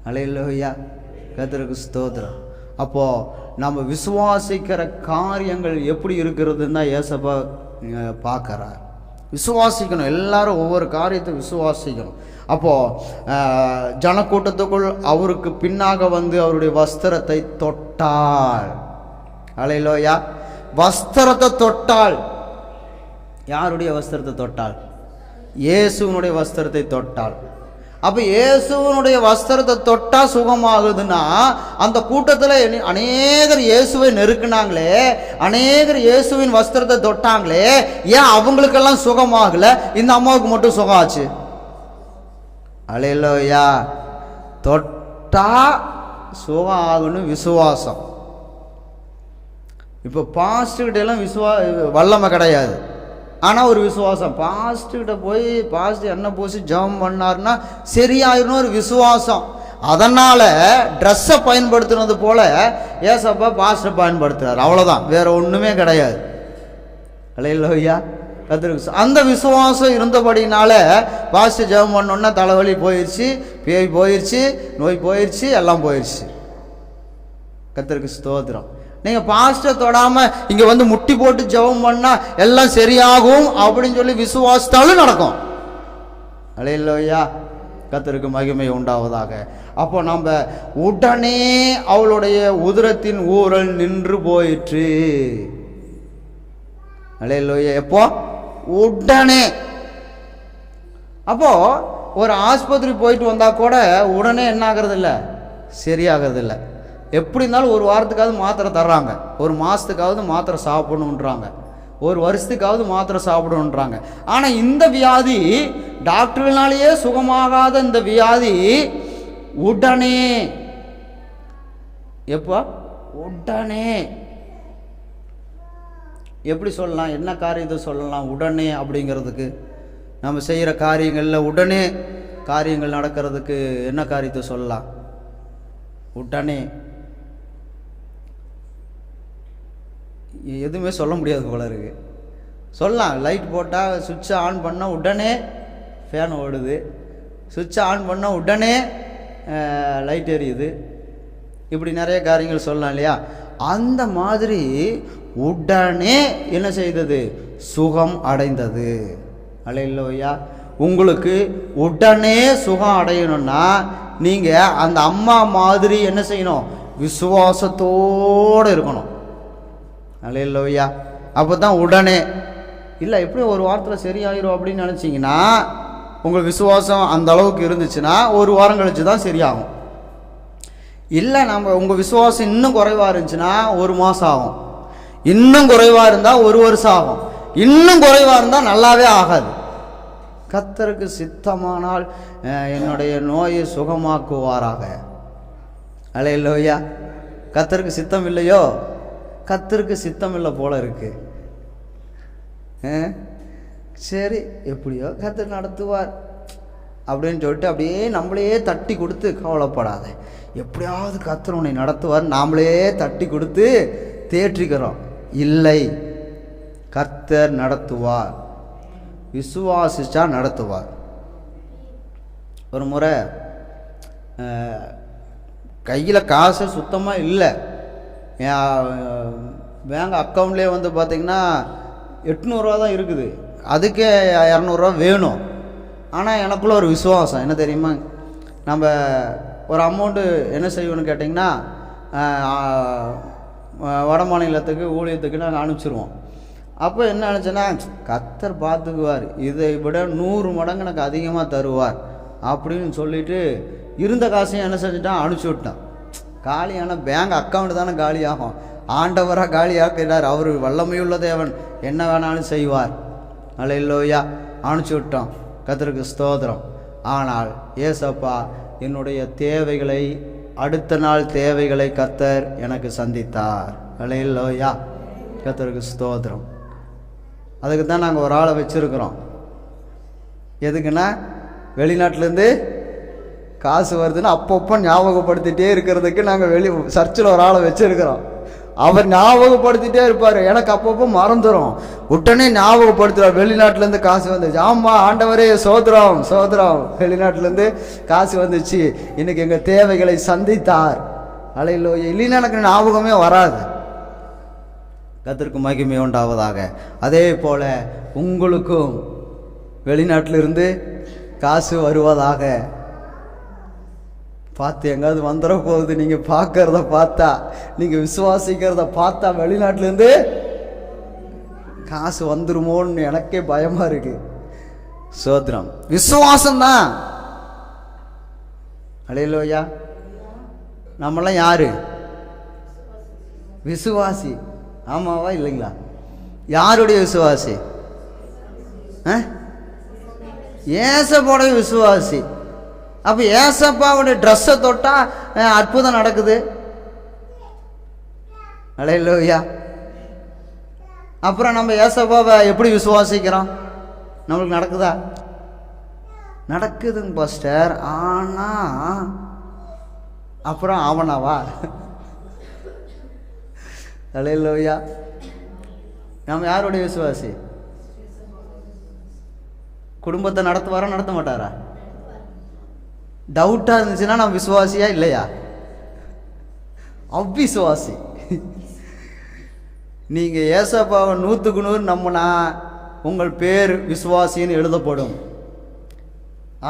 அல்லேலூயா. கர்த்தருக்கு ஸ்தோத்திரம். அப்போது நம்ம விசுவாசிக்கிற காரியங்கள் எப்படி இருக்கிறதுன்னு தான் ஏசப்பா பார்க்குறார். விசுவாசிக்கணும், எல்லாரும் ஒவ்வொரு காரியத்தை விசுவாசிக்கணும். அப்போது ஜனக்கூட்டத்துக்குள் அவருக்கு பின்னாக வந்து அவருடைய வஸ்திரத்தை தொட்டாள். அல்லேலூயா. வஸ்திரத்தை தொட்டாள். யாருடைய வஸ்திரத்தை தொட்டாள்? இயேசுவனுடைய வஸ்திரத்தை தொட்டாள். அப்போ இயேசுவனுடைய வஸ்திரத்தை தொட்டா சுகமாகுதுன்னா, அந்த கூட்டத்தில் அநேகர் இயேசுவை நெருக்கினாங்களே, அநேகர் இயேசுவின் வஸ்திரத்தை தொட்டாங்களே, ஏன் அவங்களுக்கெல்லாம் சுகமாகல, இந்த அம்மாவுக்கு மட்டும் சுகம் ஆச்சு? அல்லேலூயா. தொட்டா சுகம் ஆகணும், விசுவாசம். இப்போ பாஸ்ட்டுக்கிட்டெல்லாம் வல்லமை கிடையாது, ஆனால் ஒரு விசுவாசம். பாஸ்ட்டுக்கிட்ட போய் பாஸ்ட் என்ன பூசி ஜெபம் பண்ணார்னா சரியாயிரும், ஒரு விசுவாசம். அதனால் ட்ரெஸ்ஸை பயன்படுத்துனது போல் ஏசப்பா பாஸ்ட்டை பயன்படுத்துகிறார், அவ்வளோதான், வேறு ஒன்றுமே கிடையாது. அல்லேலூயா. கர்த்தருக்கு அந்த விசுவாசம் இருந்தபடினால பாஸ்ட்டு ஜெபம் பண்ணோன்னா தலைவலி போயிடுச்சு, பேய் போயிடுச்சு, நோய் போயிடுச்சு, எல்லாம் போயிடுச்சு. கர்த்தருக்கு ஸ்தோத்திரம். நீங்கள் பாஸ்ட்டை தொடாமல் இங்கே வந்து முட்டி போட்டு ஜெபம் பண்ணால் எல்லாம் சரியாகும் அப்படின்னு சொல்லி விசுவாசித்தாலும் நடக்கும். அல்லேலூயா. கர்த்தருக்கு மகிமை உண்டாவதாக. அப்போ நம்ம உடனே அவளுடைய உதரத்தின் ஊரல் நின்று போயிற்று. அல்லேலூயா. எப்போ? உடனே. அப்போ ஒரு ஆஸ்பத்திரி போயிட்டு வந்தால் கூட உடனே என்ன ஆகிறது இல்லை, சரியாகிறது இல்லை. எப்படி இருந்தாலும் ஒரு வாரத்துக்காவது மாத்திரை தர்றாங்க, ஒரு மாதத்துக்காவது மாத்திரை சாப்பிடணுன்றாங்க, ஒரு வருஷத்துக்காவது மாத்திரை சாப்பிடணுன்றாங்க. ஆனால் இந்த வியாதி டாக்டர்னாலேயே சுகமாகாத இந்த வியாதி உடனே, எப்போ? உடனே. எப்படி சொல்லலாம், என்ன காரியத்தை சொல்லலாம் உடனே அப்படிங்கிறதுக்கு? நம்ம செய்கிற காரியங்களில் உடனே காரியங்கள் நடக்கிறதுக்கு என்ன காரியத்தை சொல்லலாம்? உடனே எதுவுமே சொல்ல முடியாது போல இருக்கு. சொல்லலாம், லைட் போட்டால் சுவிட்சை ஆன் பண்ணால் உடனே ஃபேன் ஓடுது, சுவிட்சை ஆன் பண்ணால் உடனே லைட் எரியுது, இப்படி நிறைய காரியங்கள் சொல்லலாம் இல்லையா? அந்த மாதிரி உடனே என்ன செய்தது? சுகம் அடைந்தது. அல்லேலூயா. உங்களுக்கு உடனே சுகம் அடையணும்னா நீங்கள் அந்த அம்மா மாதிரி என்ன செய்யணும்? விசுவாசத்தோடு இருக்கணும். அல்லேலூயா. அப்போ தான் உடனே. இல்லை எப்படி ஒரு வாரத்தில் சரியாயிரும் அப்படின்னு நினச்சிங்கன்னா உங்கள் விசுவாசம் அந்த அளவுக்கு இருந்துச்சுன்னா ஒரு வாரம் கழிச்சு தான் சரியாகும். இல்லை உங்கள் விசுவாசம் இன்னும் குறைவாக இருந்துச்சுன்னா 1 மாதம் ஆகும். இன்னும் குறைவாக இருந்தால் 1 வருஷம் ஆகும். இன்னும் குறைவாக இருந்தால் நல்லாவே ஆகாது. கர்த்தருக்கு சித்தமானால் என்னுடைய நோயை சுகமாக்குவாராக. அல்லேலூயா. கர்த்தருக்கு சித்தம் இல்லையோ? கர்த்தருக்கு சித்தம் இல்லை போல இருக்கு. சரி, எப்படியோ கர்த்தர் நடத்துவார் அப்படின்னு சொல்லிட்டு அப்படியே நம்மளையே தட்டி கொடுத்து கவலைப்படாத, எப்படியாவது கர்த்தர் உன்னை நடத்துவார் நாமளே தட்டி கொடுத்து தேற்றிக்கிறோம். இல்லை, கர்த்தர் நடத்துவார். விசுவாசிச்சா நடத்துவார். ஒரு முறை கையில் காசு சுத்தமாக இல்லை. பேங்க் அக்கௌண்ட்லேயே வந்து பார்த்திங்கன்னா 800 தான் இருக்குது. அதுக்கே 200 வேணும். ஆனால் எனக்குள்ள ஒரு விசுவாசம் என்ன தெரியுமா, நம்ம ஒரு அமௌண்ட்டு என்ன செய்வோன்னு கேட்டிங்கன்னா வட மாநிலத்துக்கு ஊழியத்துக்கு நாங்கள் அனுப்பிச்சிருவோம். அப்போ என்ன நினச்சேன்னா, கர்த்தர் பார்த்துக்குவார், இதை விட 100 மடங்கு எனக்கு அதிகமாக தருவார் அப்படின்னு சொல்லிட்டு இருந்த காசையும் என்ன செஞ்சுட்டான், அனுப்பிச்சி விட்டான். காலியான பேங்க் அக்கௌண்ட் தானே காலியாகும், ஆண்டவராக காலியாக்கிறார். அவர் வல்லமையுள்ள தேவன், என்ன வேணாலும் செய்வார். அல்லேலூயா. அனுப்பிச்சி விட்டோம். கர்த்தருக்கு ஸ்தோத்திரம். ஆனால் ஏசப்பா என்னுடைய தேவைகளை, அடுத்த நாள் தேவைகளை கர்த்தர் எனக்கு சந்தித்தார். அல்லேலூயா. கர்த்தருக்கு ஸ்தோத்திரம். அதுக்கு தான் நாங்கள் ஒரு ஆளை வச்சுருக்கிறோம். எதுக்குன்னா, வெளிநாட்டிலேருந்து காசு வருதுன்னு அப்பப்போ ஞாபகப்படுத்திகிட்டே இருக்கிறதுக்கு நாங்கள் சர்ச்சில் ஒரு ஆளை வச்சுருக்கிறோம். அவர் ஞாபகப்படுத்திகிட்டே இருப்பார். எனக்கு அப்பப்போ மறந்துடும், உடனே ஞாபகப்படுத்துவார். வெளிநாட்டிலேருந்து காசு வந்துச்சு. ஆமாம் ஆண்டவரே சோதரம் சோதரம், வெளிநாட்டிலேருந்து காசு வந்துச்சு, இன்னைக்கு எங்கள் தேவைகளை சந்தித்தார். அல்லேலூயா. இல்லைன்னா எனக்கு ஞாபகமே வராது. கர்த்தருக்கு மகிமை உண்டாவதாக. அதே போல் உங்களுக்கும் வெளிநாட்டிலிருந்து காசு வருவதாக. பார்த்து எங்காவது வந்துட போகுது. நீங்கள் பார்க்கறத பார்த்தா, நீங்கள் விசுவாசிக்கிறத பார்த்தா வெளிநாட்டிலேருந்து காசு வந்துருமோன்னு எனக்கே பயமாக இருக்கு. சோத்ரம் விசுவாசம்தான். அல்லேலூயா. நம்மளாம் யாரு? விசுவாசி. ஆமாவா இல்லைங்களா? யாருடைய விசுவாசி? ஏசப்பாவுடைய விசுவாசி. அப்போ ஏசப்பாவுடைய ட்ரெஸ்ஸை தொட்டால் அற்புதம் நடக்குது. அல்லேலூயா. அப்புறம் நம்ம ஏசப்பாவை எப்படி விசுவாசிக்கிறோம்? நம்மளுக்கு நடக்குதா? நடக்குதுங்க பாஸ்டர். ஆனால் அப்புறம் அவனாவா? அல்லேலூயா. நம்ம யாருடைய விசுவாசி? குடும்பத்தை நடத்துவாரா நடத்த மாட்டாரா? டவுட்டாக இருந்துச்சுன்னா நம்ம விசுவாசியா இல்லையா? அவ்விசுவாசி. நீங்கள் ஏசப்பாவை 100க்கு 100 நம்பினா உங்கள் பேர் விசுவாசின்னு எழுதப்படும்.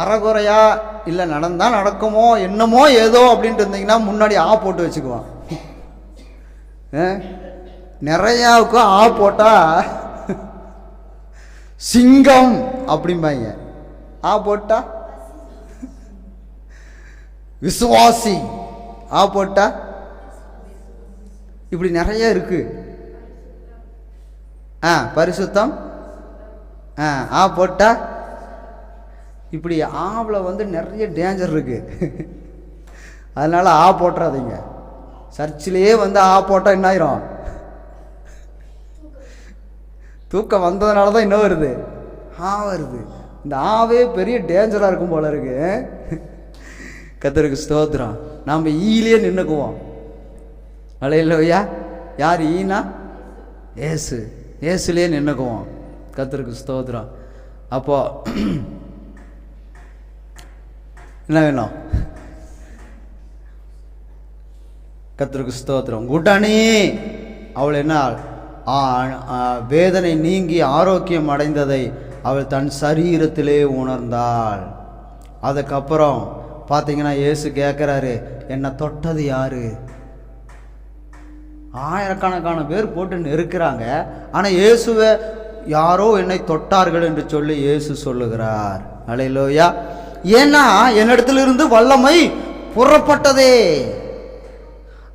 அறகுறையா இல்லை நடந்தால் நடக்குமோ என்னமோ ஏதோ அப்படின்ட்டு இருந்தீங்கன்னா முன்னாடி போட்டு வச்சுக்குவான். நிறையாவுக்கு போட்டால் சிங்கம் அப்படிம்பாங்க, போட்டா விசுவாசி, போட்டா இப்படி நிறைய இருக்கு. பரிசுத்தம் போட்டா இப்படி ஆவில் வந்து நிறைய டேஞ்சர் இருக்கு. அதனால போட்டுறாதீங்க. சர்ச்சிலேயே வந்து போட்டால் என்ன ஆயிரும்? தூக்கம் வந்ததுனால தான் இன்னும் வருது, வருது. இந்த ஆவே பெரிய டேஞ்சராக இருக்கும் போல இருக்கு. கர்த்தருக்கு ஸ்தோத்திரம். நாம் ஈலே நின்றுக்குவோம். அல்லேலூயா. யார் ஈனா? ஏசு. ஏசுலேயே நின்றுக்குவோம். கர்த்தருக்கு ஸ்தோத்திரம். அப்போ என்ன வேணும்? கர்த்தருக்கு ஸ்தோத்திரம். உடனே அவள் என்ன, வேதனை நீங்கி ஆரோக்கியம் அடைந்ததை அவள் தன் சரீரத்திலே உணர்ந்தாள். அதுக்கப்புறம் பார்த்தீங்கன்னா இயேசு கேட்குறாரு, என்னை தொட்டது யாரு? ஆயிரக்கணக்கான பேர் போட்டு நெருக்கிறாங்க. ஆனால் இயேசுவை யாரோ என்னை தொட்டார்கள் என்று சொல்லி இயேசு சொல்லுகிறார். அல்லேலூயா. ஏன்னா என்னிடத்திலிருந்து வல்லமை புறப்பட்டதே.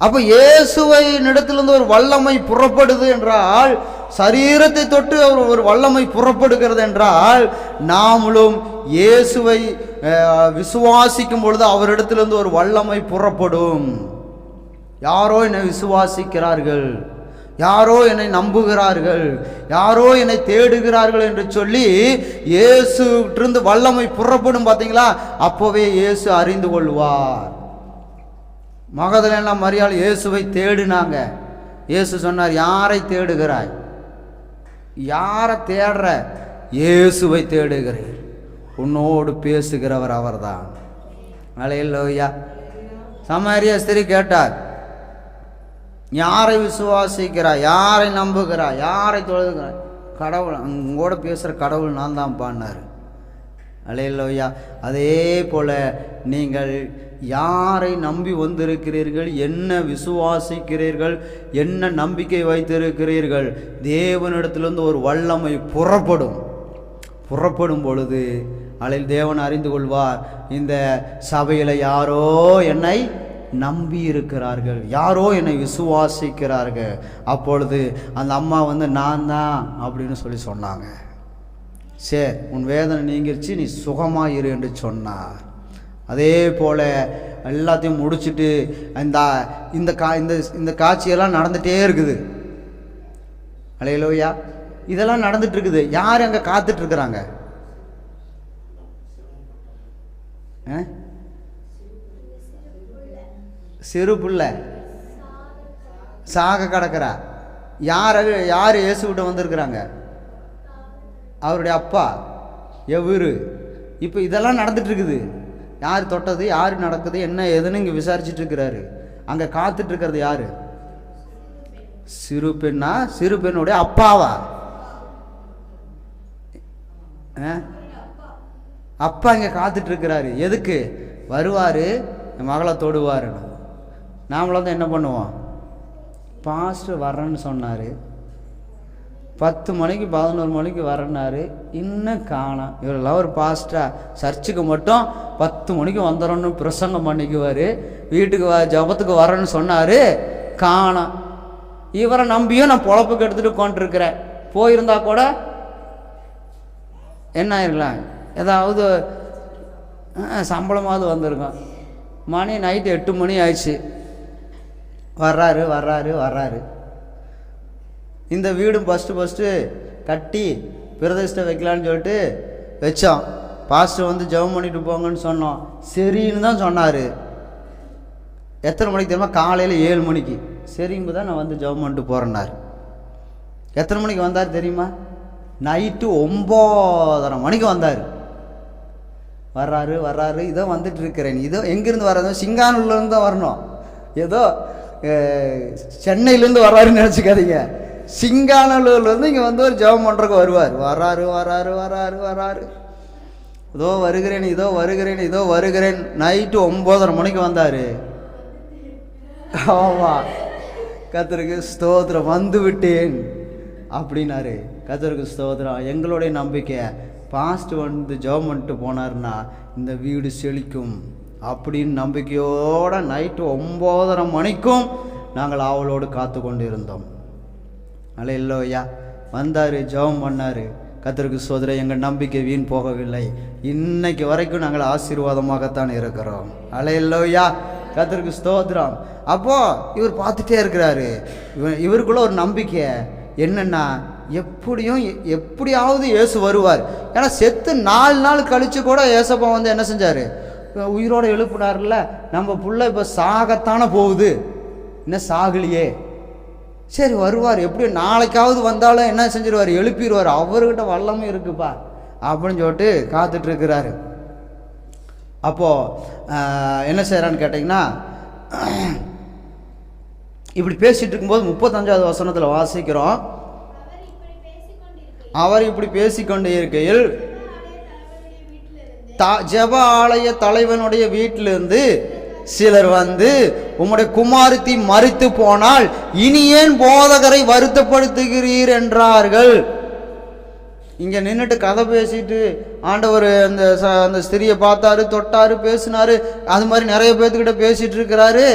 அப்ப இயேசுவினிடத்திலிருந்து ஒரு வல்லமை புறப்படுது என்றால், சரீரத்தை தொட்டு ஒரு வல்லமை புறப்படுகிறது என்றால், நாமளும் இயேசுவை விசுவாசிக்கும் பொழுது அவரிடத்திலிருந்து ஒரு வல்லமை புறப்படும். யாரோ என்னை விசுவாசிக்கிறார்கள், யாரோ என்னை நம்புகிறார்கள், யாரோ என்னை தேடுகிறார்கள் என்று சொல்லி இயேசுவிலிருந்து வல்லமை புறப்படும். பார்த்தீங்களா? அப்போவே இயேசு அறிந்து கொள்வார். மகதலேனா மரியாள் இயேசுவை தேடினாங்க. இயேசு சொன்னார், யாரை தேடுகிறாய்? யாரை தேடுற? இயேசுவை தேடுகிறேன், உன்னோடு பேசுகிறவர் அவர்தான். அல்லேலூயா. சமாரிய ஸ்திரீ கேட்டார், யாரை விசுவாசிக்கிறாய், யாரை நம்புகிறாய், யாரை தொழுகிறாய்? கடவுள், உங்களோட பேசுகிற கடவுள் நான் தான் பாடினார். அல்லேலூயா. அதே போல நீங்கள் யாரை நம்பி வந்திருக்கிறீர்கள், என்ன விசுவாசிக்கிறீர்கள், என்ன நம்பிக்கை வைத்திருக்கிறீர்கள், தேவனிடத்திலிருந்து ஒரு வல்லமை புறப்படும் பொழுது அதில் தேவன் அறிந்து கொள்வார், இந்த சபையில் யாரோ என்னை நம்பி இருக்கிறார்கள், யாரோ என்னை விசுவாசிக்கிறார்கள். அப்பொழுது அந்த அம்மா நான் தான் அப்படின்னு சொல்லி சொன்னாங்க. சரி, உன் வேதனை நீங்கிருச்சு, நீ சுகமாயிரு என்று சொன்னார். அதே போல் எல்லாத்தையும் முடிச்சுட்டு இந்த காட்சியெல்லாம் நடந்துகிட்டே இருக்குது. அல்லேலூயா. இதெல்லாம் நடந்துட்டு இருக்குது. யார் அங்கே காத்துட்டு இருக்கிறாங்க? சிறு பிள்ளை சாக கிடக்கிறா. யார் இயேசுகிட்ட வந்திருக்கிறாங்க? அவருடைய அப்பா எவரு. இப்போ இதெல்லாம் நடந்துட்டு இருக்குது. யார் தொட்டது, யார் நடக்குது, என்ன ஏதுன்னு இங்கே விசாரிச்சுட்டு இருக்கிறாரு. அங்கே காத்துட்டு இருக்கிறது யாரு? சிறு பெண்ணா? சிறு பெண்ணுடைய அப்பாவா? அப்பா இங்கே காத்துட்டு இருக்கிறாரு. எதுக்கு? வருவார், என் மகளை தொடுவாருன்னு. நாமளும் என்ன பண்ணுவோம்? பாஸ்டர் வர்றேன்னு சொன்னார், 10 மணிக்கு 11 மணிக்கு வரேன்னாரு, இன்னும் காணோம். இவரெல்லாம் ஒரு பாஸ்டரா? சர்ச்சுக்கு மட்டும் 10 மணிக்கு வந்துடணும்னு பிரசங்கம் பண்ணிக்குவார், வீட்டுக்கு ஜபத்துக்கு வரேன்னு சொன்னார், காணோம். இவரை நம்பியும் நான் பொழப்புக்கு எடுத்துகிட்டு உட்காந்துருக்கிறேன். போயிருந்தா கூட என்ன ஆயிருக்கலாம், ஏதாவது சம்பளமாவது வந்திருக்கோம். மணி நைட்டு 8 மணி ஆயிடுச்சு. வர்றாரு. இந்த வீடும் ஃபஸ்ட்டு கட்டி பிரதிஷ்டை வைக்கலான்னு சொல்லிட்டு வச்சோம். பாஸ்டர் ஜெபம் பண்ணிட்டு போங்கன்னு சொன்னோம். சரின்னு தான் சொன்னார். எத்தனை மணிக்கு தெரியுமா? காலையில் 7 மணிக்கு. சரிங்க தான் நான் ஜெபம் பண்ணிட்டு போகிறேன்னார். எத்தனை மணிக்கு வந்தார் தெரியுமா? நைட்டு 9:30 மணிக்கு வந்தார். வர்றாரு. இதோ வந்துட்டு இருக்கிறேன். இதோ எங்கேருந்து வர்றது? சிங்கானூர்லேருந்து தான் வரணும். ஏதோ சென்னையிலேருந்து வர்றாருன்னு நினச்சிக்காதீங்க. சிங்கானூர்லேருந்து இங்கே ஒரு ஜெபம் பண்ணுறக்கு வருவார். வர்றாரு. இதோ வருகிறேன். நைட்டு 9:30 மணிக்கு வந்தார். ஆமாம், கர்த்தருக்கு ஸ்தோத்திரம், வந்து விட்டேன் அப்படின்னாரு. கர்த்தருக்கு ஸ்தோத்திரம். எங்களுடைய நம்பிக்கை, பாஸ்ட் ஜெபம் பண்ணிட்டு போனார்னா இந்த வீடு செழிக்கும் அப்படின்னு நம்பிக்கையோட நைட்டு 9:30 மணிக்கும் நாங்கள் அவளோடு காத்து கொண்டு இருந்தோம். அல்லேலூயா. வந்தார், ஜெபம் பண்ணார். கர்த்தருக்கு ஸ்தோத்திரம். எங்கள் நம்பிக்கை வீண் போகவில்லை. இன்னைக்கு வரைக்கும் நாங்கள் ஆசீர்வாதமாகத்தான் இருக்கிறோம். அல்லேலூயா. கர்த்தருக்கு ஸ்தோத்திரம். அப்போது இவர் பார்த்துட்டே இருக்கிறாரு. இவருக்குள்ள ஒரு நம்பிக்கை என்னென்னா, எப்படியாவது இயேசு வருவார். ஏன்னா செத்து 4 நாள் கழித்து கூட ஏசப்பா என்ன செஞ்சார்? உயிரோடு எழுப்பினார்ல. நம்ம புள்ள இப்போ சாகத்தானே போகுது, இன்னும் சாகலையே. சரி வருவார், எப்படியும் நாளைக்காவது வந்தாலும் என்ன செஞ்சிருவார்? எழுப்பிடுவார். அவர்கிட்ட வல்லமை இருக்குப்பா அப்படின்னு சொல்லிட்டு காத்துட்ருக்கிறாரு. அப்போது என்ன செய்கிறான்னு கேட்டிங்கன்னா, இப்படி பேசிகிட்டு இருக்கும்போது 35வது வசனத்தில் வாசிக்கிறோம். அவர் இப்படி பேசிக்கொண்டே இருக்கையில் ஜெப ஆலய தலைவனுடைய வீட்டிலிருந்து சிலர் உம்முடைய குமாரத்தி மரித்து போனால் இனி ஏன் போதகரை வருத்தப்படுத்துகிறீர் என்றார்கள். இங்கே நின்றுட்டு கதை பேசிட்டு ஆண்டவர் அந்த ஸ்திரியை பார்த்தாரு, தொட்டாரு, பேசினாரு. அது மாதிரி நிறைய பேர்த்துக்கிட்ட பேசிகிட்டு இருக்கிறாரு.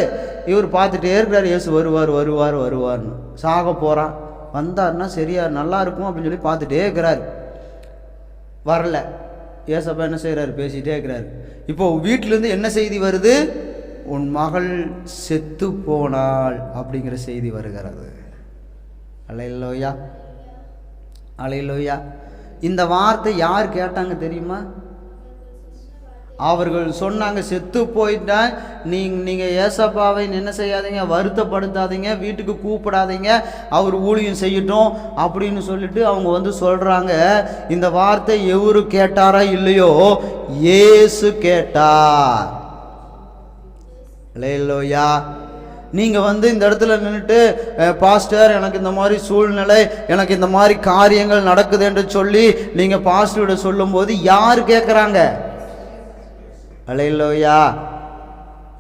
இவர் பார்த்துட்டே இருக்கிறாரு, இயேசு வருவார் வருவார் வருவார்னு. சாக போகிறான், வந்தார்னா சரியா நல்லா இருக்கும் அப்படின்னு சொல்லி பார்த்துட்டே இருக்கிறாரு. வரல. ஏசப்பா என்ன செய்கிறாரு? பேசிகிட்டே இருக்கிறாரு. இப்போ வீட்டிலேருந்து என்ன செய்தி வருது? உன் மகள் செத்து போனாள் அப்படிங்கிற செய்தி வருகிறது. அல்லேலூயா, அல்லேலூயா. இந்த வார்த்தை யார் கேட்டாங்க தெரியுமா? அவர்கள் சொன்னாங்க, செத்து போயிட்டா நீங்கள் ஏசப்பாவை என்ன செய்யாதீங்க, வருத்தப்படுத்தாதீங்க, வீட்டுக்கு கூப்பிடாதீங்க, அவர் ஊழியம் செய்யட்டும் அப்படின்னு சொல்லிட்டு அவங்க சொல்கிறாங்க. இந்த வார்த்தை எவரு கேட்டாரா இல்லையோ, இயேசு கேட்டார். அல்லேலூயா. நீங்கள் இந்த இடத்துல நின்றுட்டு, பாஸ்டர் எனக்கு இந்த மாதிரி சூழ்நிலை, எனக்கு இந்த மாதிரி காரியங்கள் நடக்குது என்று சொல்லி நீங்கள் பாஸ்டரோட சொல்லும்போது யார் கேட்குறாங்க? அல்லேலூயா.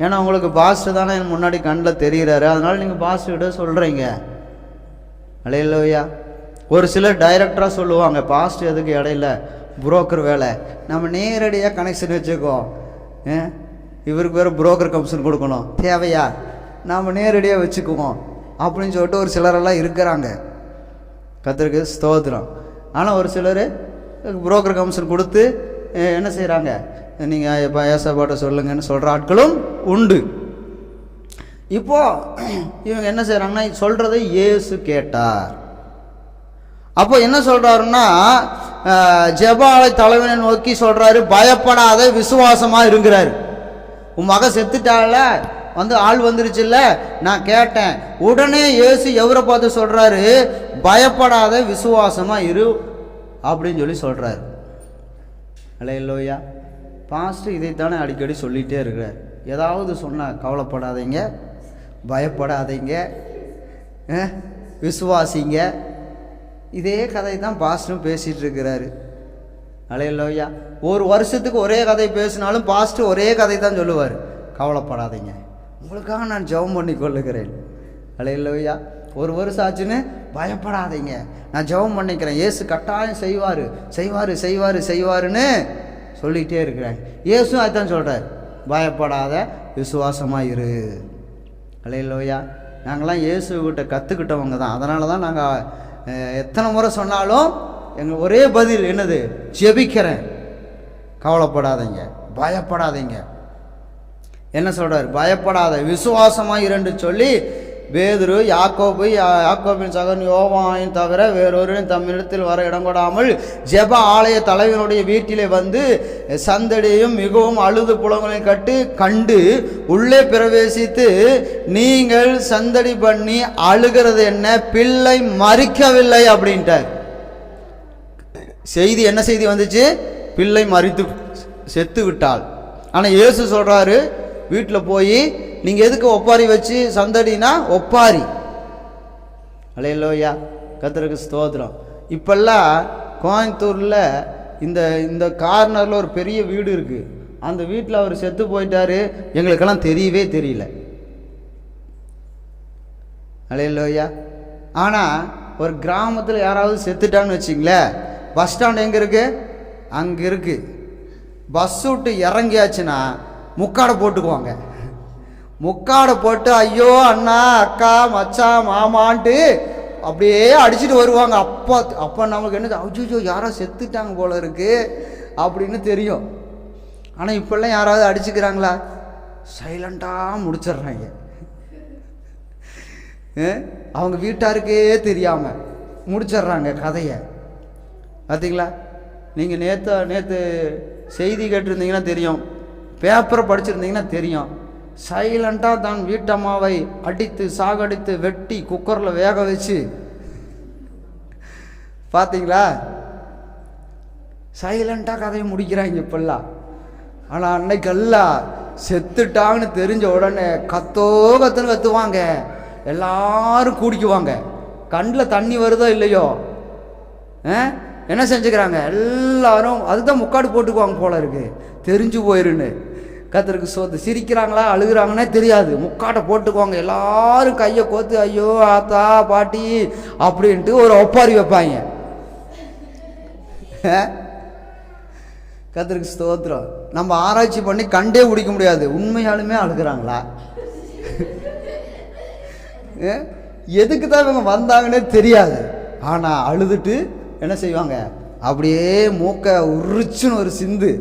ஏன்னா உங்களுக்கு பாஸ்டர் தானே முன்னாடி கண்ணில் தெரிகிறாரு, அதனால நீங்கள் பாஸ்டர்கிட்ட சொல்கிறீங்க. அல்லேலூயா. ஒரு சிலர் டைரக்டராக சொல்லுவாங்க, பாஸ்டர் எதுக்கு இடையில புரோக்கர் வேலை, நம்ம நேரடியாக கனெக்ஷன் வச்சுக்கோ, இவருக்கு வேறு புரோக்கர் கமிஷன் கொடுக்கணும், தேவையா, நாம் நேரடியாக வச்சுக்குவோம் அப்படின்னு சொல்லிட்டு ஒரு சிலரெல்லாம் இருக்கிறாங்க. கர்த்தருக்கு ஸ்தோத்திரம். ஆனால் ஒரு சிலர் புரோக்கர் கமிஷன் கொடுத்து என்ன செய்கிறாங்க, நீங்கள் இப்போ ஏசப்பாட்ட சொல்லுங்கன்னு சொல்கிற ஆட்களும் உண்டு. இப்போது இவங்க என்ன செய்கிறாங்கன்னா, சொல்கிறதை இயேசு கேட்டார். அப்போ என்ன சொல்கிறாருன்னா, ஜெபாலை தலைவனை நோக்கி சொல்கிறாரு, பயப்படாத, விசுவாசமாக இருக்கிறாரு. உன் மக செத்துட்டால, ஆள் வந்துருச்சுல்ல, நான் கேட்டேன். உடனே இயேசு எவரை பார்த்து சொல்கிறாரு? பயப்படாத, விசுவாசமாக இரு அப்படின்னு சொல்லி சொல்கிறாரு. அல்லேலூயா. பாஸ்டர் இதைத்தானே அடிக்கடி சொல்லிகிட்டே இருக்கிறார். ஏதாவது சொன்னால் கவலைப்படாதீங்க, பயப்படாதீங்க, விசுவாசிங்க, இதே கதை தான் பாஸ்டரும் பேசிகிட்டு இருக்கிறாரு. அல்லேலூயா. ஒரு வருஷத்துக்கு ஒரே கதை பேசினாலும் பாஸ்டர் ஒரே கதை தான் சொல்லுவார், கவலைப்படாதீங்க, உங்களுக்காக நான் ஜெபம் பண்ணி கொள்ளுகிறேன். அல்லேலூயா. ஒரு வருஷம் ஆச்சுன்னு பயப்படாதீங்க, நான் ஜெபம் பண்ணிக்கிறேன், இயேசு கட்டாயம் செய்வார் செய்வார் செய்வார் செய்வாருன்னு சொல்லிகிட்டே இருக்கிறேன். இயேசும் அதுதான் சொல்கிறார், பயப்படாத, விசுவாசமாக இரு. அல்லேலூயா. நாங்களாம் இயேசுகிட்ட கற்றுக்கிட்டவங்க தான். அதனால தான் நாங்கள் எத்தனை முறை சொன்னாலும் எங்கள் ஒரே பதில் என்னது? ஜெபிக்கிறேன், கவலைப்படாதீங்க, பயப்படாதீங்க. என்ன சொல்கிறார்? பயப்படாத, விசுவாசமாக இரண்டு சொல்லி பேதுரு, யாக்கோபின் சகன் யோவானையும் தவிர வேறொருவரையும் தம்மிடத்தில் வர இடம் கொடாமல் ஜெப ஆலய தலைவனுடைய வீட்டிலே சந்தடியையும் மிகவும் அழுது புலங்களையும் கண்டு உள்ளே பிரவேசித்து, நீங்கள் சந்தடி பண்ணி அழுகிறது என்ன, பிள்ளை மரிக்கவில்லை அப்படின்ட்டார். செய்தி என்ன செய்தி வந்துச்சு? பிள்ளை மரித்து செத்து விட்டாள். ஆனால் இயேசு சொல்கிறாரு, வீட்டில் போய் நீங்கள் எதுக்கு ஒப்பாரி வச்சு, சந்தடினா ஒப்பாரி. அல்லேலூயா. கர்த்தருக்கு ஸ்தோத்திரம். இப்பெல்லாம் கோயம்புத்தூரில் இந்த கார்னரில் ஒரு பெரிய வீடு இருக்குது. அந்த வீட்டில் அவர் செத்து போயிட்டாரு, எங்களுக்கெல்லாம் தெரியவே தெரியல. அல்லேலூயா. ஆனால் ஒரு கிராமத்தில் யாராவது செத்துட்டான்னு வச்சிங்களேன், பஸ் ஸ்டாண்ட் எங்கே இருக்குது? அங்கே இருக்குது. பஸ் விட்டு இறங்கியாச்சுன்னா முக்காடை போட்டுக்குவாங்க. முக்காடை போட்டு ஐயோ அண்ணா அக்கா மச்சான் மாமான்ட்டு அப்படியே அடிச்சுட்டு வருவாங்க. அப்போ நமக்கு என்ன, ஐயோ யாரோ செத்துட்டாங்க போல இருக்கு அப்படின்னு தெரியும். ஆனால் இப்பெல்லாம் யாராவது அடிச்சுக்கிறாங்களா? சைலண்டாக முடிச்சிடுறாங்க. அவங்க வீட்டாருக்கே தெரியாமல் முடிச்சிடுறாங்க கதையை. பார்த்தீங்களா? நீங்கள் நேற்று செய்தி கேட்டிருந்தீங்கன்னா தெரியும், பேப்பரை படிச்சிருந்தீங்கன்னா தெரியும். சைலண்டாக தான் வீட்டம்மாவை அடித்து சாகடித்து வெட்டி குக்கரில் வேக வச்சு, பார்த்தீங்களா? சைலண்டாக கதையை முடிக்கிறாங்க இப்பெல்லாம். ஆனால் அன்னைக்கெல்லாம் செத்துட்டாங்கன்னு தெரிஞ்ச உடனே கத்துன்னு கத்துவாங்க, எல்லாரும் கூடிக்குவாங்க. கண்ணில் தண்ணி வருதோ இல்லையோ, என்ன செஞ்சுக்கிறாங்க எல்லாரும், அதுதான் முக்காடு போட்டுக்குவாங்க போல இருக்கு, தெரிஞ்சு போயிருன்னு. கர்த்தருக்கு சோத்து. சிரிக்கிறாங்களா அழுகிறாங்கன்னே தெரியாது, முக்காட்டை போட்டுக்குவாங்க. எல்லாரும் கையை கோத்து ஐயோ ஆத்தா பாட்டி அப்படின்ட்டு ஒரு ஒப்பாரி வைப்பாங்க. கர்த்தருக்கு ஸ்தோத்திரம். நம்ம ஆராய்ச்சி பண்ணி கண்டே பிடிக்க முடியாது உண்மையாலுமே அழுகிறாங்களா, எதுக்கு தான் இவங்க வந்தாங்கன்னே தெரியாது. ஆனால் அழுதுட்டு என்ன செய்வாங்க, அப்படியே மூக்க உரிச்சுன்னு ஒரு சிந்து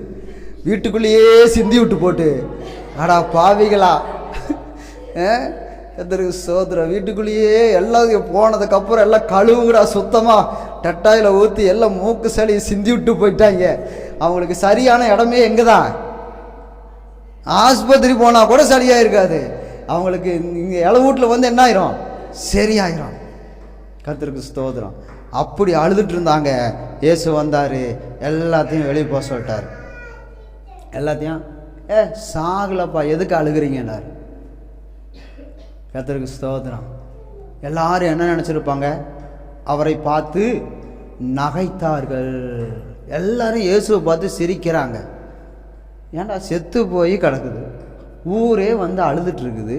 வீட்டுக்குள்ளேயே சிந்தி விட்டு போட்டு, அடா பாவிகளா, கர்த்தருக்கு ஸ்தோத்திரம், வீட்டுக்குள்ளேயே எல்லாம் போனதுக்கப்புறம் எல்லாம் கழுவுங்கடா சுத்தமாக டட்டாயில் ஊற்றி எல்லாம் மூக்கு சளி சிந்தி விட்டு போயிட்டாங்க. அவங்களுக்கு சரியான இடமே எங்கே தான், ஆஸ்பத்திரி போனால் கூட சரியாக இருக்காது அவங்களுக்கு. இங்கே இளவூட்டில் வந்து என்ன ஆயிரும், சரியாயிரும். கர்த்தருக்கு ஸ்தோத்திரம். அப்படி அழுதுட்டு இருந்தாங்க. இயேசு வந்தார், எல்லாத்தையும் வெளியே போக சொல்லிட்டார். எல்லாத்தையும் சாகலப்பா எதுக்கு அழுகிறீங்கன்னார். கர்த்தருக்கு ஸ்தோத்திரம். எல்லாரும் என்ன நினச்சிருப்பாங்க, அவரை பார்த்து நகைத்தார்கள். எல்லாரும் இயேசுவை பார்த்து சிரிக்கிறாங்க. ஏன்டா செத்து போய் கிடக்குது, ஊரே வந்து அழுதுட்டு இருக்குது,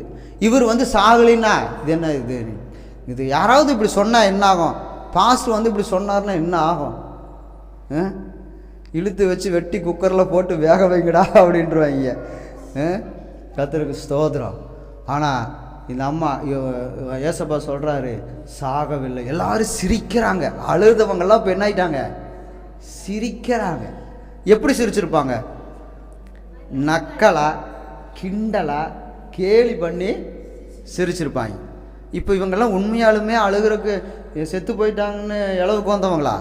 இவர் வந்து சாகலின்னா இது என்ன, இது யாராவது இப்படி சொன்னால் என்ன ஆகும், பாஸ்டர் வந்து இப்படி சொன்னார்னா என்ன ஆகும், இழுத்து வச்சு வெட்டி குக்கரில் போட்டு வேக வைங்கடா அப்படின்றவாங்க. கர்த்தருக்கு ஸ்தோத்திரம். ஆனால் இந்த அம்மா ஏசப்பா சொல்கிறாரு சாகவில்லை. எல்லாரும் சிரிக்கிறாங்க. அழுதவங்கெல்லாம் இப்போ என்ன ஆயிட்டாங்க, சிரிக்கிறாங்க. எப்படி சிரிச்சிருப்பாங்க, நக்கலா கிண்டலா கேலி பண்ணி சிரிச்சிருப்பாங்க. இப்போ இவங்கெல்லாம் உண்மையாலுமே அழுகிறதுக்கு செத்து போயிட்டாங்கன்னு இளவுக்கு வந்தவங்களா,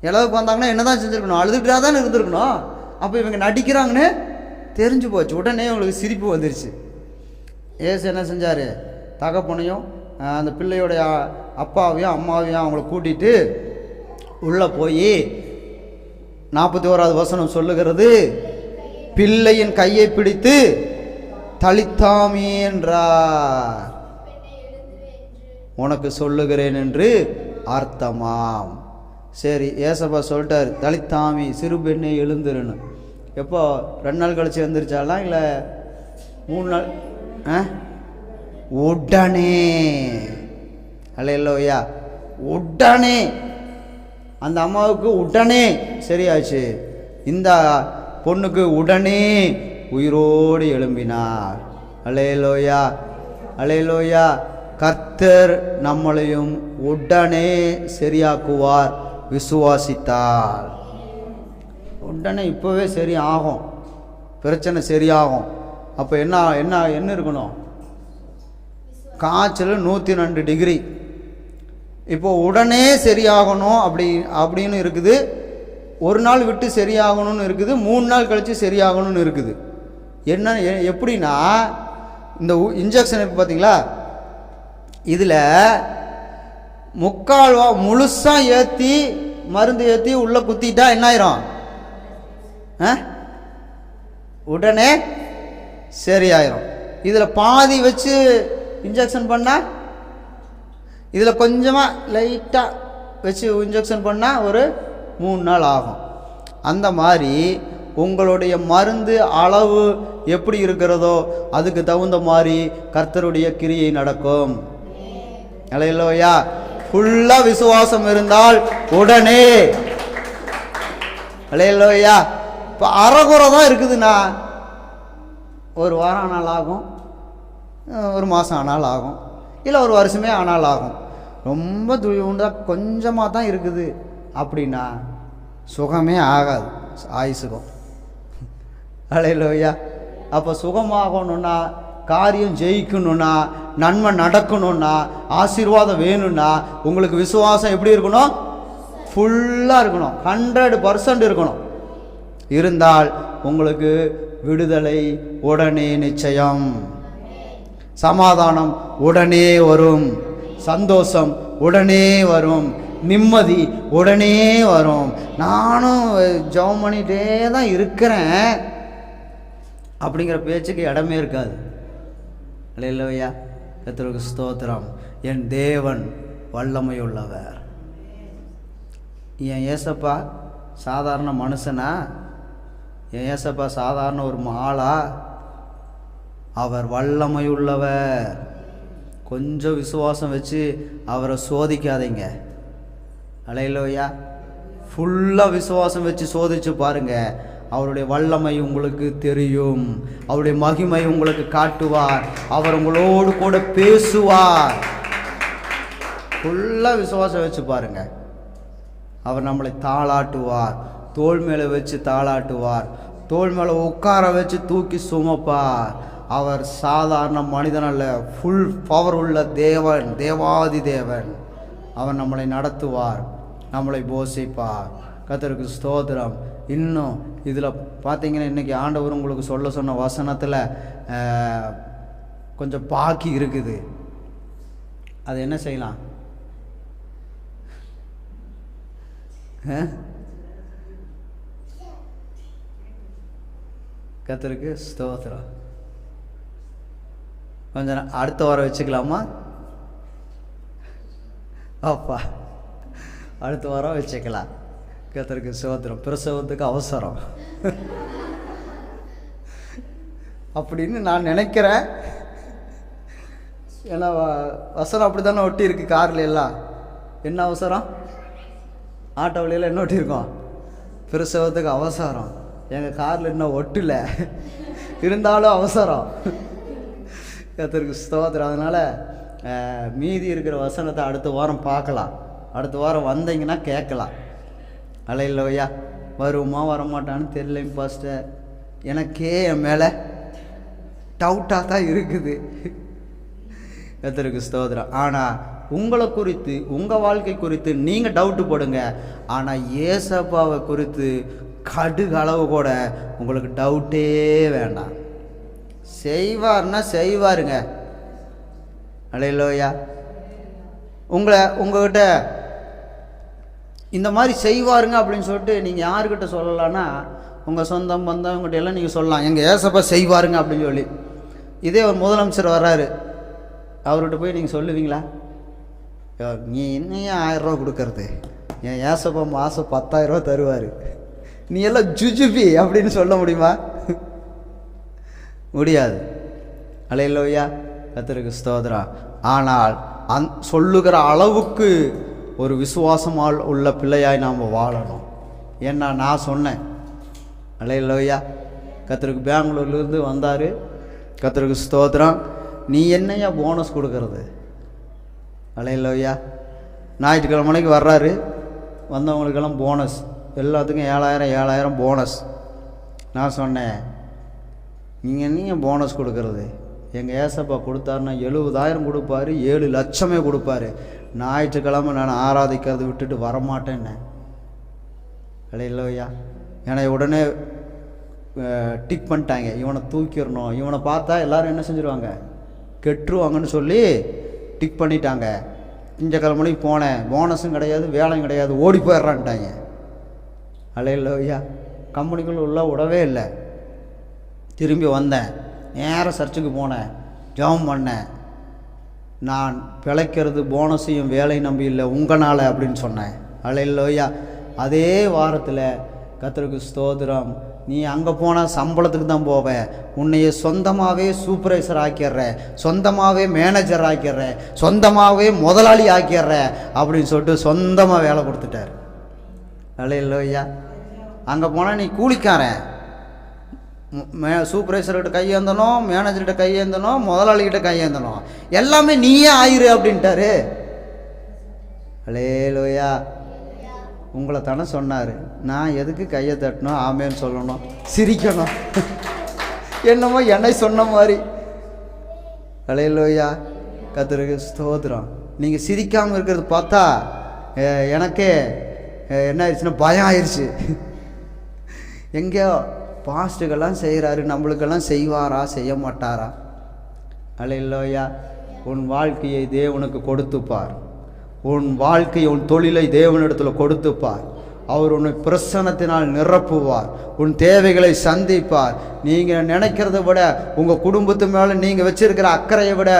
இளவுக்கு வந்தாங்கன்னா என்ன தான் செஞ்சுருக்கணும், அழுதுகிட்டா தானே இருந்திருக்கணும். அப்போ இவங்க நடிக்கிறாங்கன்னு தெரிஞ்சு போச்சு. உடனே இவங்களுக்கு சிரிப்பு வந்துருச்சு. ஏசு என்ன செஞ்சார், தகப்பனையும் அந்த பிள்ளையோடைய அப்பாவையும் அம்மாவையும் அவங்கள கூட்டிகிட்டு உள்ளே போய் 41வது வசனம் சொல்லுகிறது, பிள்ளையின் கையை பிடித்து தலித்தாமி என்றார், உனக்கு சொல்லுகிறேன் என்று அர்த்தமாம். சரி, ஏசப்பா சொல்லிட்டார் தலித்தாமி சிறு பெண்ணை எழுந்துருன்னு. எப்போ 2 நாள் கழிச்சு எழுந்திரிச்சாலாம் இல்லை 3 நாள்? உடனே. அல்லேலூயா. உடனே அந்த அம்மாவுக்கு உடனே சரியாச்சு. இந்த பொண்ணுக்கு உடனே உயிரோடு எழும்பினார். அல்லேலூயா, அல்லேலூயா. கர்த்தர் நம்மளையும் உடனே சரியாக்குவார் விசுவாசித்தால். உடனே இப்போவே சரி ஆகும், பிரச்சனை சரியாகும். அப்போ என்ன என்ன என்ன இருக்கணும், காய்ச்சல் 102 டிகிரி. இப்போ உடனே சரியாகணும் அப்படின்னு இருக்குது. 1 நாள் விட்டு சரியாகணும்னு இருக்குது, 3 நாள் கழித்து சரியாகணும்னு இருக்குது. என்ன எப்படின்னா, இந்த இன்ஜெக்ஷன் இருக்குது பார்த்தீங்களா, இதில் முழுசாக ஏற்றி மருந்து ஏற்றி உள்ளே குத்திட்டா என்ன ஆயிரும், உடனே சரியாயிரும். இதில் பாதி வச்சு இன்ஜெக்ஷன் பண்ணால், இதில் கொஞ்சமாக லைட்டாக வச்சு இன்ஜெக்ஷன் பண்ணால் ஒரு 3 நாள் ஆகும். அந்த மாதிரி உங்களுடைய மருந்து அளவு எப்படி இருக்கிறதோ அதுக்கு தகுந்த மாதிரி கர்த்தருடைய கிரியை நடக்கும். அல்லேலூயா. ஃபுல்லாக விசுவாசம் இருந்தால் உடனே. அல்லேலூயா. இப்போ அரைகுறை தான் இருக்குதுண்ணா, 1 வாரம் ஆனால் ஆகும், 1 மாதம் ஆனால் ஆகும், இல்லை 1 வருஷமே ஆனால் ஆகும். ரொம்ப துணிவுண்டாக கொஞ்சமாக தான் இருக்குது அப்படின்னா சுகமே ஆகாது ஆயுசுகம். அல்லேலூயா. அப்போ சுகமாகணுன்னா, காரியம் ஜெயிக்கணும்னா, நன்மை நடக்கணும்னா, ஆசீர்வாதம் வேணும்னா உங்களுக்கு விசுவாசம் எப்படி இருக்கணும், ஃபுல்லாக இருக்கணும், 100% இருக்கணும். இருந்தால் உங்களுக்கு விடுதலை உடனே நிச்சயம், சமாதானம் உடனே வரும், சந்தோஷம் உடனே வரும், நிம்மதி உடனே வரும். நானும் ஜெபம் பண்ணிகிட்டே தான் இருக்கிறேன் அப்படிங்கிற பேச்சுக்கு இடமே இருக்காது. அல்லேலூயா. கர்த்தருக்கு ஸ்தோத்திரம். என் தேவன் வல்லமையுள்ளவர். என் ஏசப்பா சாதாரண மனுஷனா, என் ஏசப்பா சாதாரண ஒரு ஆளா? அவர் வல்லமையுள்ளவர். கொஞ்சம் விசுவாசம் வச்சு அவரை சோதிக்காதீங்க. அல்லேலூயா. ஃபுல்லாக விசுவாசம் வச்சு சோதிச்சு பாருங்க. அவருடைய வல்லமை உங்களுக்கு தெரியும். அவருடைய மகிமை உங்களுக்கு காட்டுவார். அவர் உங்களோடு கூட பேசுவார். ஃபுல்லாக விசுவாசம் வச்சு பாருங்க. அவர் நம்மளை தாளாட்டுவார். தோள் மேலே வச்சு தாளாட்டுவார். தோள் மேலே உட்கார வச்சு தூக்கி சுமப்பார். அவர் சாதாரண மனிதன் அல்ல, ஃபுல் பவர் உள்ள தேவன், தேவாதி தேவன். அவர் நம்மளை நடத்துவார், நம்மளை போஷிப்பார். கர்த்தருக்கு ஸ்தோத்திரம். இன்னும் இதில் பார்த்தீங்கன்னா இன்றைக்கி ஆண்டவர் உங்களுக்கு சொன்ன வசனத்தில் கொஞ்சம் பாக்கி இருக்குது. அது என்ன செய்யலாம்? கர்த்தருக்கு ஸ்தோத்திரம். கொஞ்சம் அடுத்த வாரம் வச்சுக்கலாமா? அப்பா, அடுத்த வாரம் வச்சுக்கலாம். கர்த்தருக்கு ஸ்தோத்திரம். பிரசவத்துக்கு அவசரம் அப்படின்னு நான் நினைக்கிறேன். ஏன்னா வசனம் அப்படி தானே ஒட்டி இருக்கு காரில் எல்லாம். என்ன அவசரம்? ஆட்டோவிலையெல்லாம் என்ன ஒட்டியிருக்கோம்? பிரசவத்துக்கு அவசரம். எங்கள் காரில் இன்னும் ஒட்டல, இருந்தாலும் அவசரம். கர்த்தருக்கு ஸ்தோத்திரம். அதனால் மீதி இருக்கிற வசனத்தை அடுத்த வாரம் பார்க்கலாம். அடுத்த வாரம் வந்தீங்கன்னா கேட்கலாம். அல்லேலூயா. வருமா வரமாட்டான்னு தெரியலைங்க பாஸ்டர், எனக்கே என் மேலே டவுட்டாக தான் இருக்குது. கர்த்தருக்கு ஸ்தோத்திரம். ஆனால் உங்களை குறித்து, உங்கள் வாழ்க்கை குறித்து நீங்கள் டவுட்டு போடுங்க. ஆனால் ஏசப்பாவை குறித்து கடுகு அளவு கூட உங்களுக்கு டவுட்டே வேண்டாம். செய்வார்னா செய்வாருங்க. அல்லேலூயா. உங்ககிட்ட இந்த மாதிரி செய்வாருங்க அப்படின்னு சொல்லிட்டு நீங்கள் யாருக்கிட்ட சொல்லலான்னா, உங்கள் சொந்தம் பந்தம் இவங்ககிட்ட எல்லாம் நீங்கள் சொல்லலாம், எங்கள் ஏசப்பா செய்வாருங்க அப்படின்னு சொல்லி. இதே ஒரு முதலமைச்சர் வர்றாரு, அவர்கிட்ட போய் நீங்கள் சொல்லுவீங்களா? நீ இன்னும் 1000 ரூபா கொடுக்கறது, என் ஏசப்பா மாதம் 10,000 ரூபா தருவார், நீ எல்லாம் ஜுஜுபி அப்படின்னு சொல்ல முடியுமா? முடியாது. அல்லேலூயா. கர்த்தருக்கு ஸ்தோத்திரம். ஆனால் சொல்லுகிற அளவுக்கு ஒரு விசுவாசமால் உள்ள பிள்ளையாய் நாம் வாழணும். ஏன்னா நான் சொன்னேன். அல்லேலூயா. கர்த்தருக்கு பெங்களூர்லேருந்து வந்தார். கர்த்தருக்கு ஸ்தோத்திரம். நீ என்னையா போனஸ் கொடுக்கறது? அல்லேலூயா. ஞாயிற்றுக்கிழமைக்கு வர்றாரு, வந்தவங்களுக்கெல்லாம் போனஸ், எல்லாத்துக்கும் 7,000 போனஸ். நான் சொன்னேன், நீங்கள் போனஸ் கொடுக்கறது? எங்கள் ஏசப்பா கொடுத்தாருன்னா 70,000 கொடுப்பாரு, 7 லட்சமே கொடுப்பாரு. ஞாயிற்றுக்கிழமை நான் ஆராதிக்கிறது விட்டுட்டு வரமாட்டேன்னு. அல்லேலூயா. ஏன்னா உடனே டிக் பண்ணிட்டாங்க, இவனை தூக்கிடணும், இவனை பார்த்தா எல்லோரும் என்ன செஞ்சுருவாங்க, கெட்டுருவாங்கன்னு சொல்லி டிக் பண்ணிட்டாங்க. திங்கக்கிழமைக்கு போனேன், போனஸும் கிடையாது, வேலையும் கிடையாது, ஓடி போயிட்றான்ட்டாங்க. அல்லேலூயா. கம்பெனிக்குள்ள உள்ள விடவே இல்லை. திரும்பி வந்தேன், நேராக சர்ச்சுக்கு போனேன், ஜெபம் பண்ணேன். நான் பிழைக்கிறது போனஸையும் வேலை நம்பி இல்லை, உங்களால் அப்படின்னு சொன்னேன். அல்லேலூயா. அதே வாரத்தில் கர்த்தருக்கு ஸ்தோத்திரம், நீ அங்கே போனால் சம்பளத்துக்கு தான் போவேன், உன்னைய சொந்தமாகவே சூப்பர்வைசர் ஆக்கிடுறேன், சொந்தமாகவே மேனேஜர் ஆக்கிடுறேன், சொந்தமாகவே முதலாளி ஆக்கிடுறேன் அப்படின்னு சொல்லிட்டு சொந்தமாக வேலை கொடுத்துட்டார். அல்லேலூயா. அங்கே போனால் நீ கூலிக்காரன், சூப்பர்வைசர்கிட்ட கையேந்தணும், மேனேஜர்கிட்ட கையேந்தணும், முதலாளிகிட்ட கையேந்தணும், எல்லாமே நீயே ஆயிரு அப்படின்ட்டாரு. அல்லேலூயா. உங்களை தானே சொன்னார், நான் எதுக்கு கையை தட்டணும், ஆமேன்னு சொல்லணும், சிரிக்கணும், என்னமோ என்னை சொன்ன மாதிரி. அல்லேலூயா. கர்த்தருக்கு ஸ்தோத்திரம். நீங்கள் சிரிக்காமல் இருக்கிறது பார்த்தா எனக்கே என்ன ஆயிடுச்சுன்னா பயம் ஆயிடுச்சு. எங்கேயோ பாஸ்ட்டுக்கெல்லாம் செய்கிறாரு, நம்மளுக்கெல்லாம் செய்வாரா செய்ய மாட்டாரா? அல்லேலூயா. உன் வாழ்க்கையை தேவனுக்கு கொடுத்துப்பார். உன் வாழ்க்கையை, உன் தொழிலை தேவனிடத்தில் கொடுத்துப்பார். அவர் உன்னை பிரசன்னத்தினால் நிரப்புவார், உன் தேவைகளை சந்திப்பார். நீங்கள் நினைக்கிறத விட, உங்கள் குடும்பத்து மேலே நீங்கள் வச்சிருக்கிற அக்கறையை விட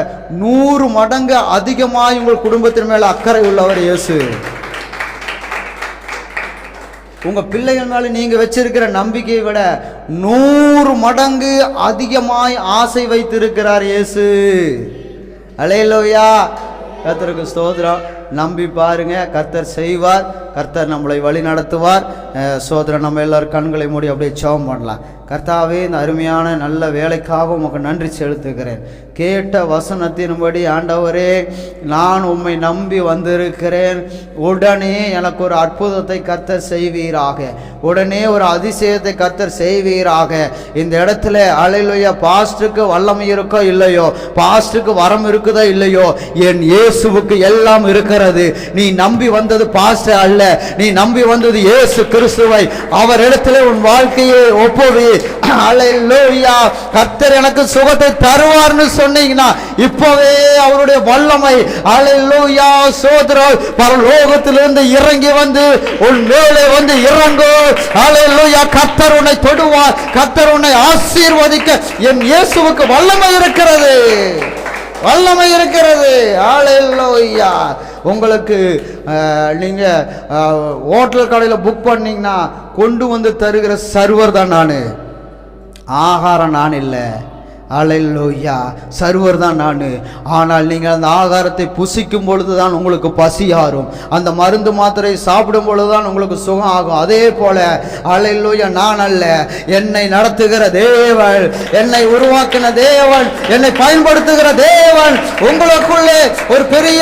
100 மடங்கு அதிகமாக உங்கள் குடும்பத்தின் மேலே அக்கறை உள்ளவர் இயேசு. உங்கள் பிள்ளைகள் மேலே நீங்கள் வச்சிருக்கிற நம்பிக்கையை விட 100 மடங்கு அதிகமாய் ஆசை வைத்திருக்கிறார் இயேசு. அல்லேலூயா. கர்த்தருக்கு ஸ்தோத்திரம். நம்பி பாருங்க, கர்த்தர் செய்வார், கர்த்தர் நம்மளை வழி நடத்துவார். சோதரன், நம்ம எல்லாரும் கண்களை மூடி அப்படியே ஜெபம் பண்ணலாம். கர்த்தாவே, இந்த அருமையான நல்ல வேலைக்காக உமக்கு நன்றி செலுத்துகிறேன். கேட்ட வசனத்தின்படி ஆண்டவரே, நான் உம்மை நம்பி வந்திருக்கிறேன். உடனே எனக்கு ஒரு அற்புதத்தை கர்த்தர் செய்வீராக, உடனே ஒரு அதிசயத்தை கர்த்தர் செய்வீராக. இந்த இடத்துல அல்லேலூயா, பாஸ்டுக்கு வல்லமை இருக்கோ இல்லையோ, பாஸ்டுக்கு வரம் இருக்குதோ இல்லையோ, என் இயேசுவுக்கு எல்லாம் இருக்கிறது. நீ நம்பி வந்தது பாஸ்ட் அல்ல, நீ நம்பி வந்தது இயேசு கிறிஸ்துவை. அவர் இடத்துல உன் வாழ்க்கையை ஒப்புவி. அல்லேலூயா. கர்த்தர் எனக்கு சுகத்தை தருவார்னு சொன்னீங்கன்னா இப்பவே அவருடைய வல்லமை அல்லேலூயா சோதரர் பரலோகத்திலிருந்து இறங்கி வந்து உன் மேலே வந்து இறங்கும். அல்லேலூயா. கர்த்தர் உன்னை தொடுவார், கர்த்தர் உன்னை ஆசீர்வதிக்க என் இயேசுவுக்கு வல்லமை இருக்கிறது, வல்லமை இருக்கிறது. அல்லேலூயா. உங்களுக்கு நீங்க ஹோட்டல் கடையில் புக் பண்ணீங்கன்னா கொண்டு வந்து தருகிற சர்வர் தான் நான், ஆகாரம் நான் இல்லை. அல்லேலூயா. சர்வர் தான் நான். ஆனால் நீங்கள் அந்த ஆகாரத்தை புசிக்கும் பொழுது தான் உங்களுக்கு பசி ஆறும், அந்த மருந்து மாத்திரை சாப்பிடும் பொழுது தான் உங்களுக்கு சுகம் ஆகும். அதே போல அல்லேலூயா, நான் அல்ல, என்னை நடத்துகிற தேவன், என்னை உருவாக்கின தேவன், என்னை பயன்படுத்துகிற தேவன் உங்களுக்குள்ளே ஒரு பெரிய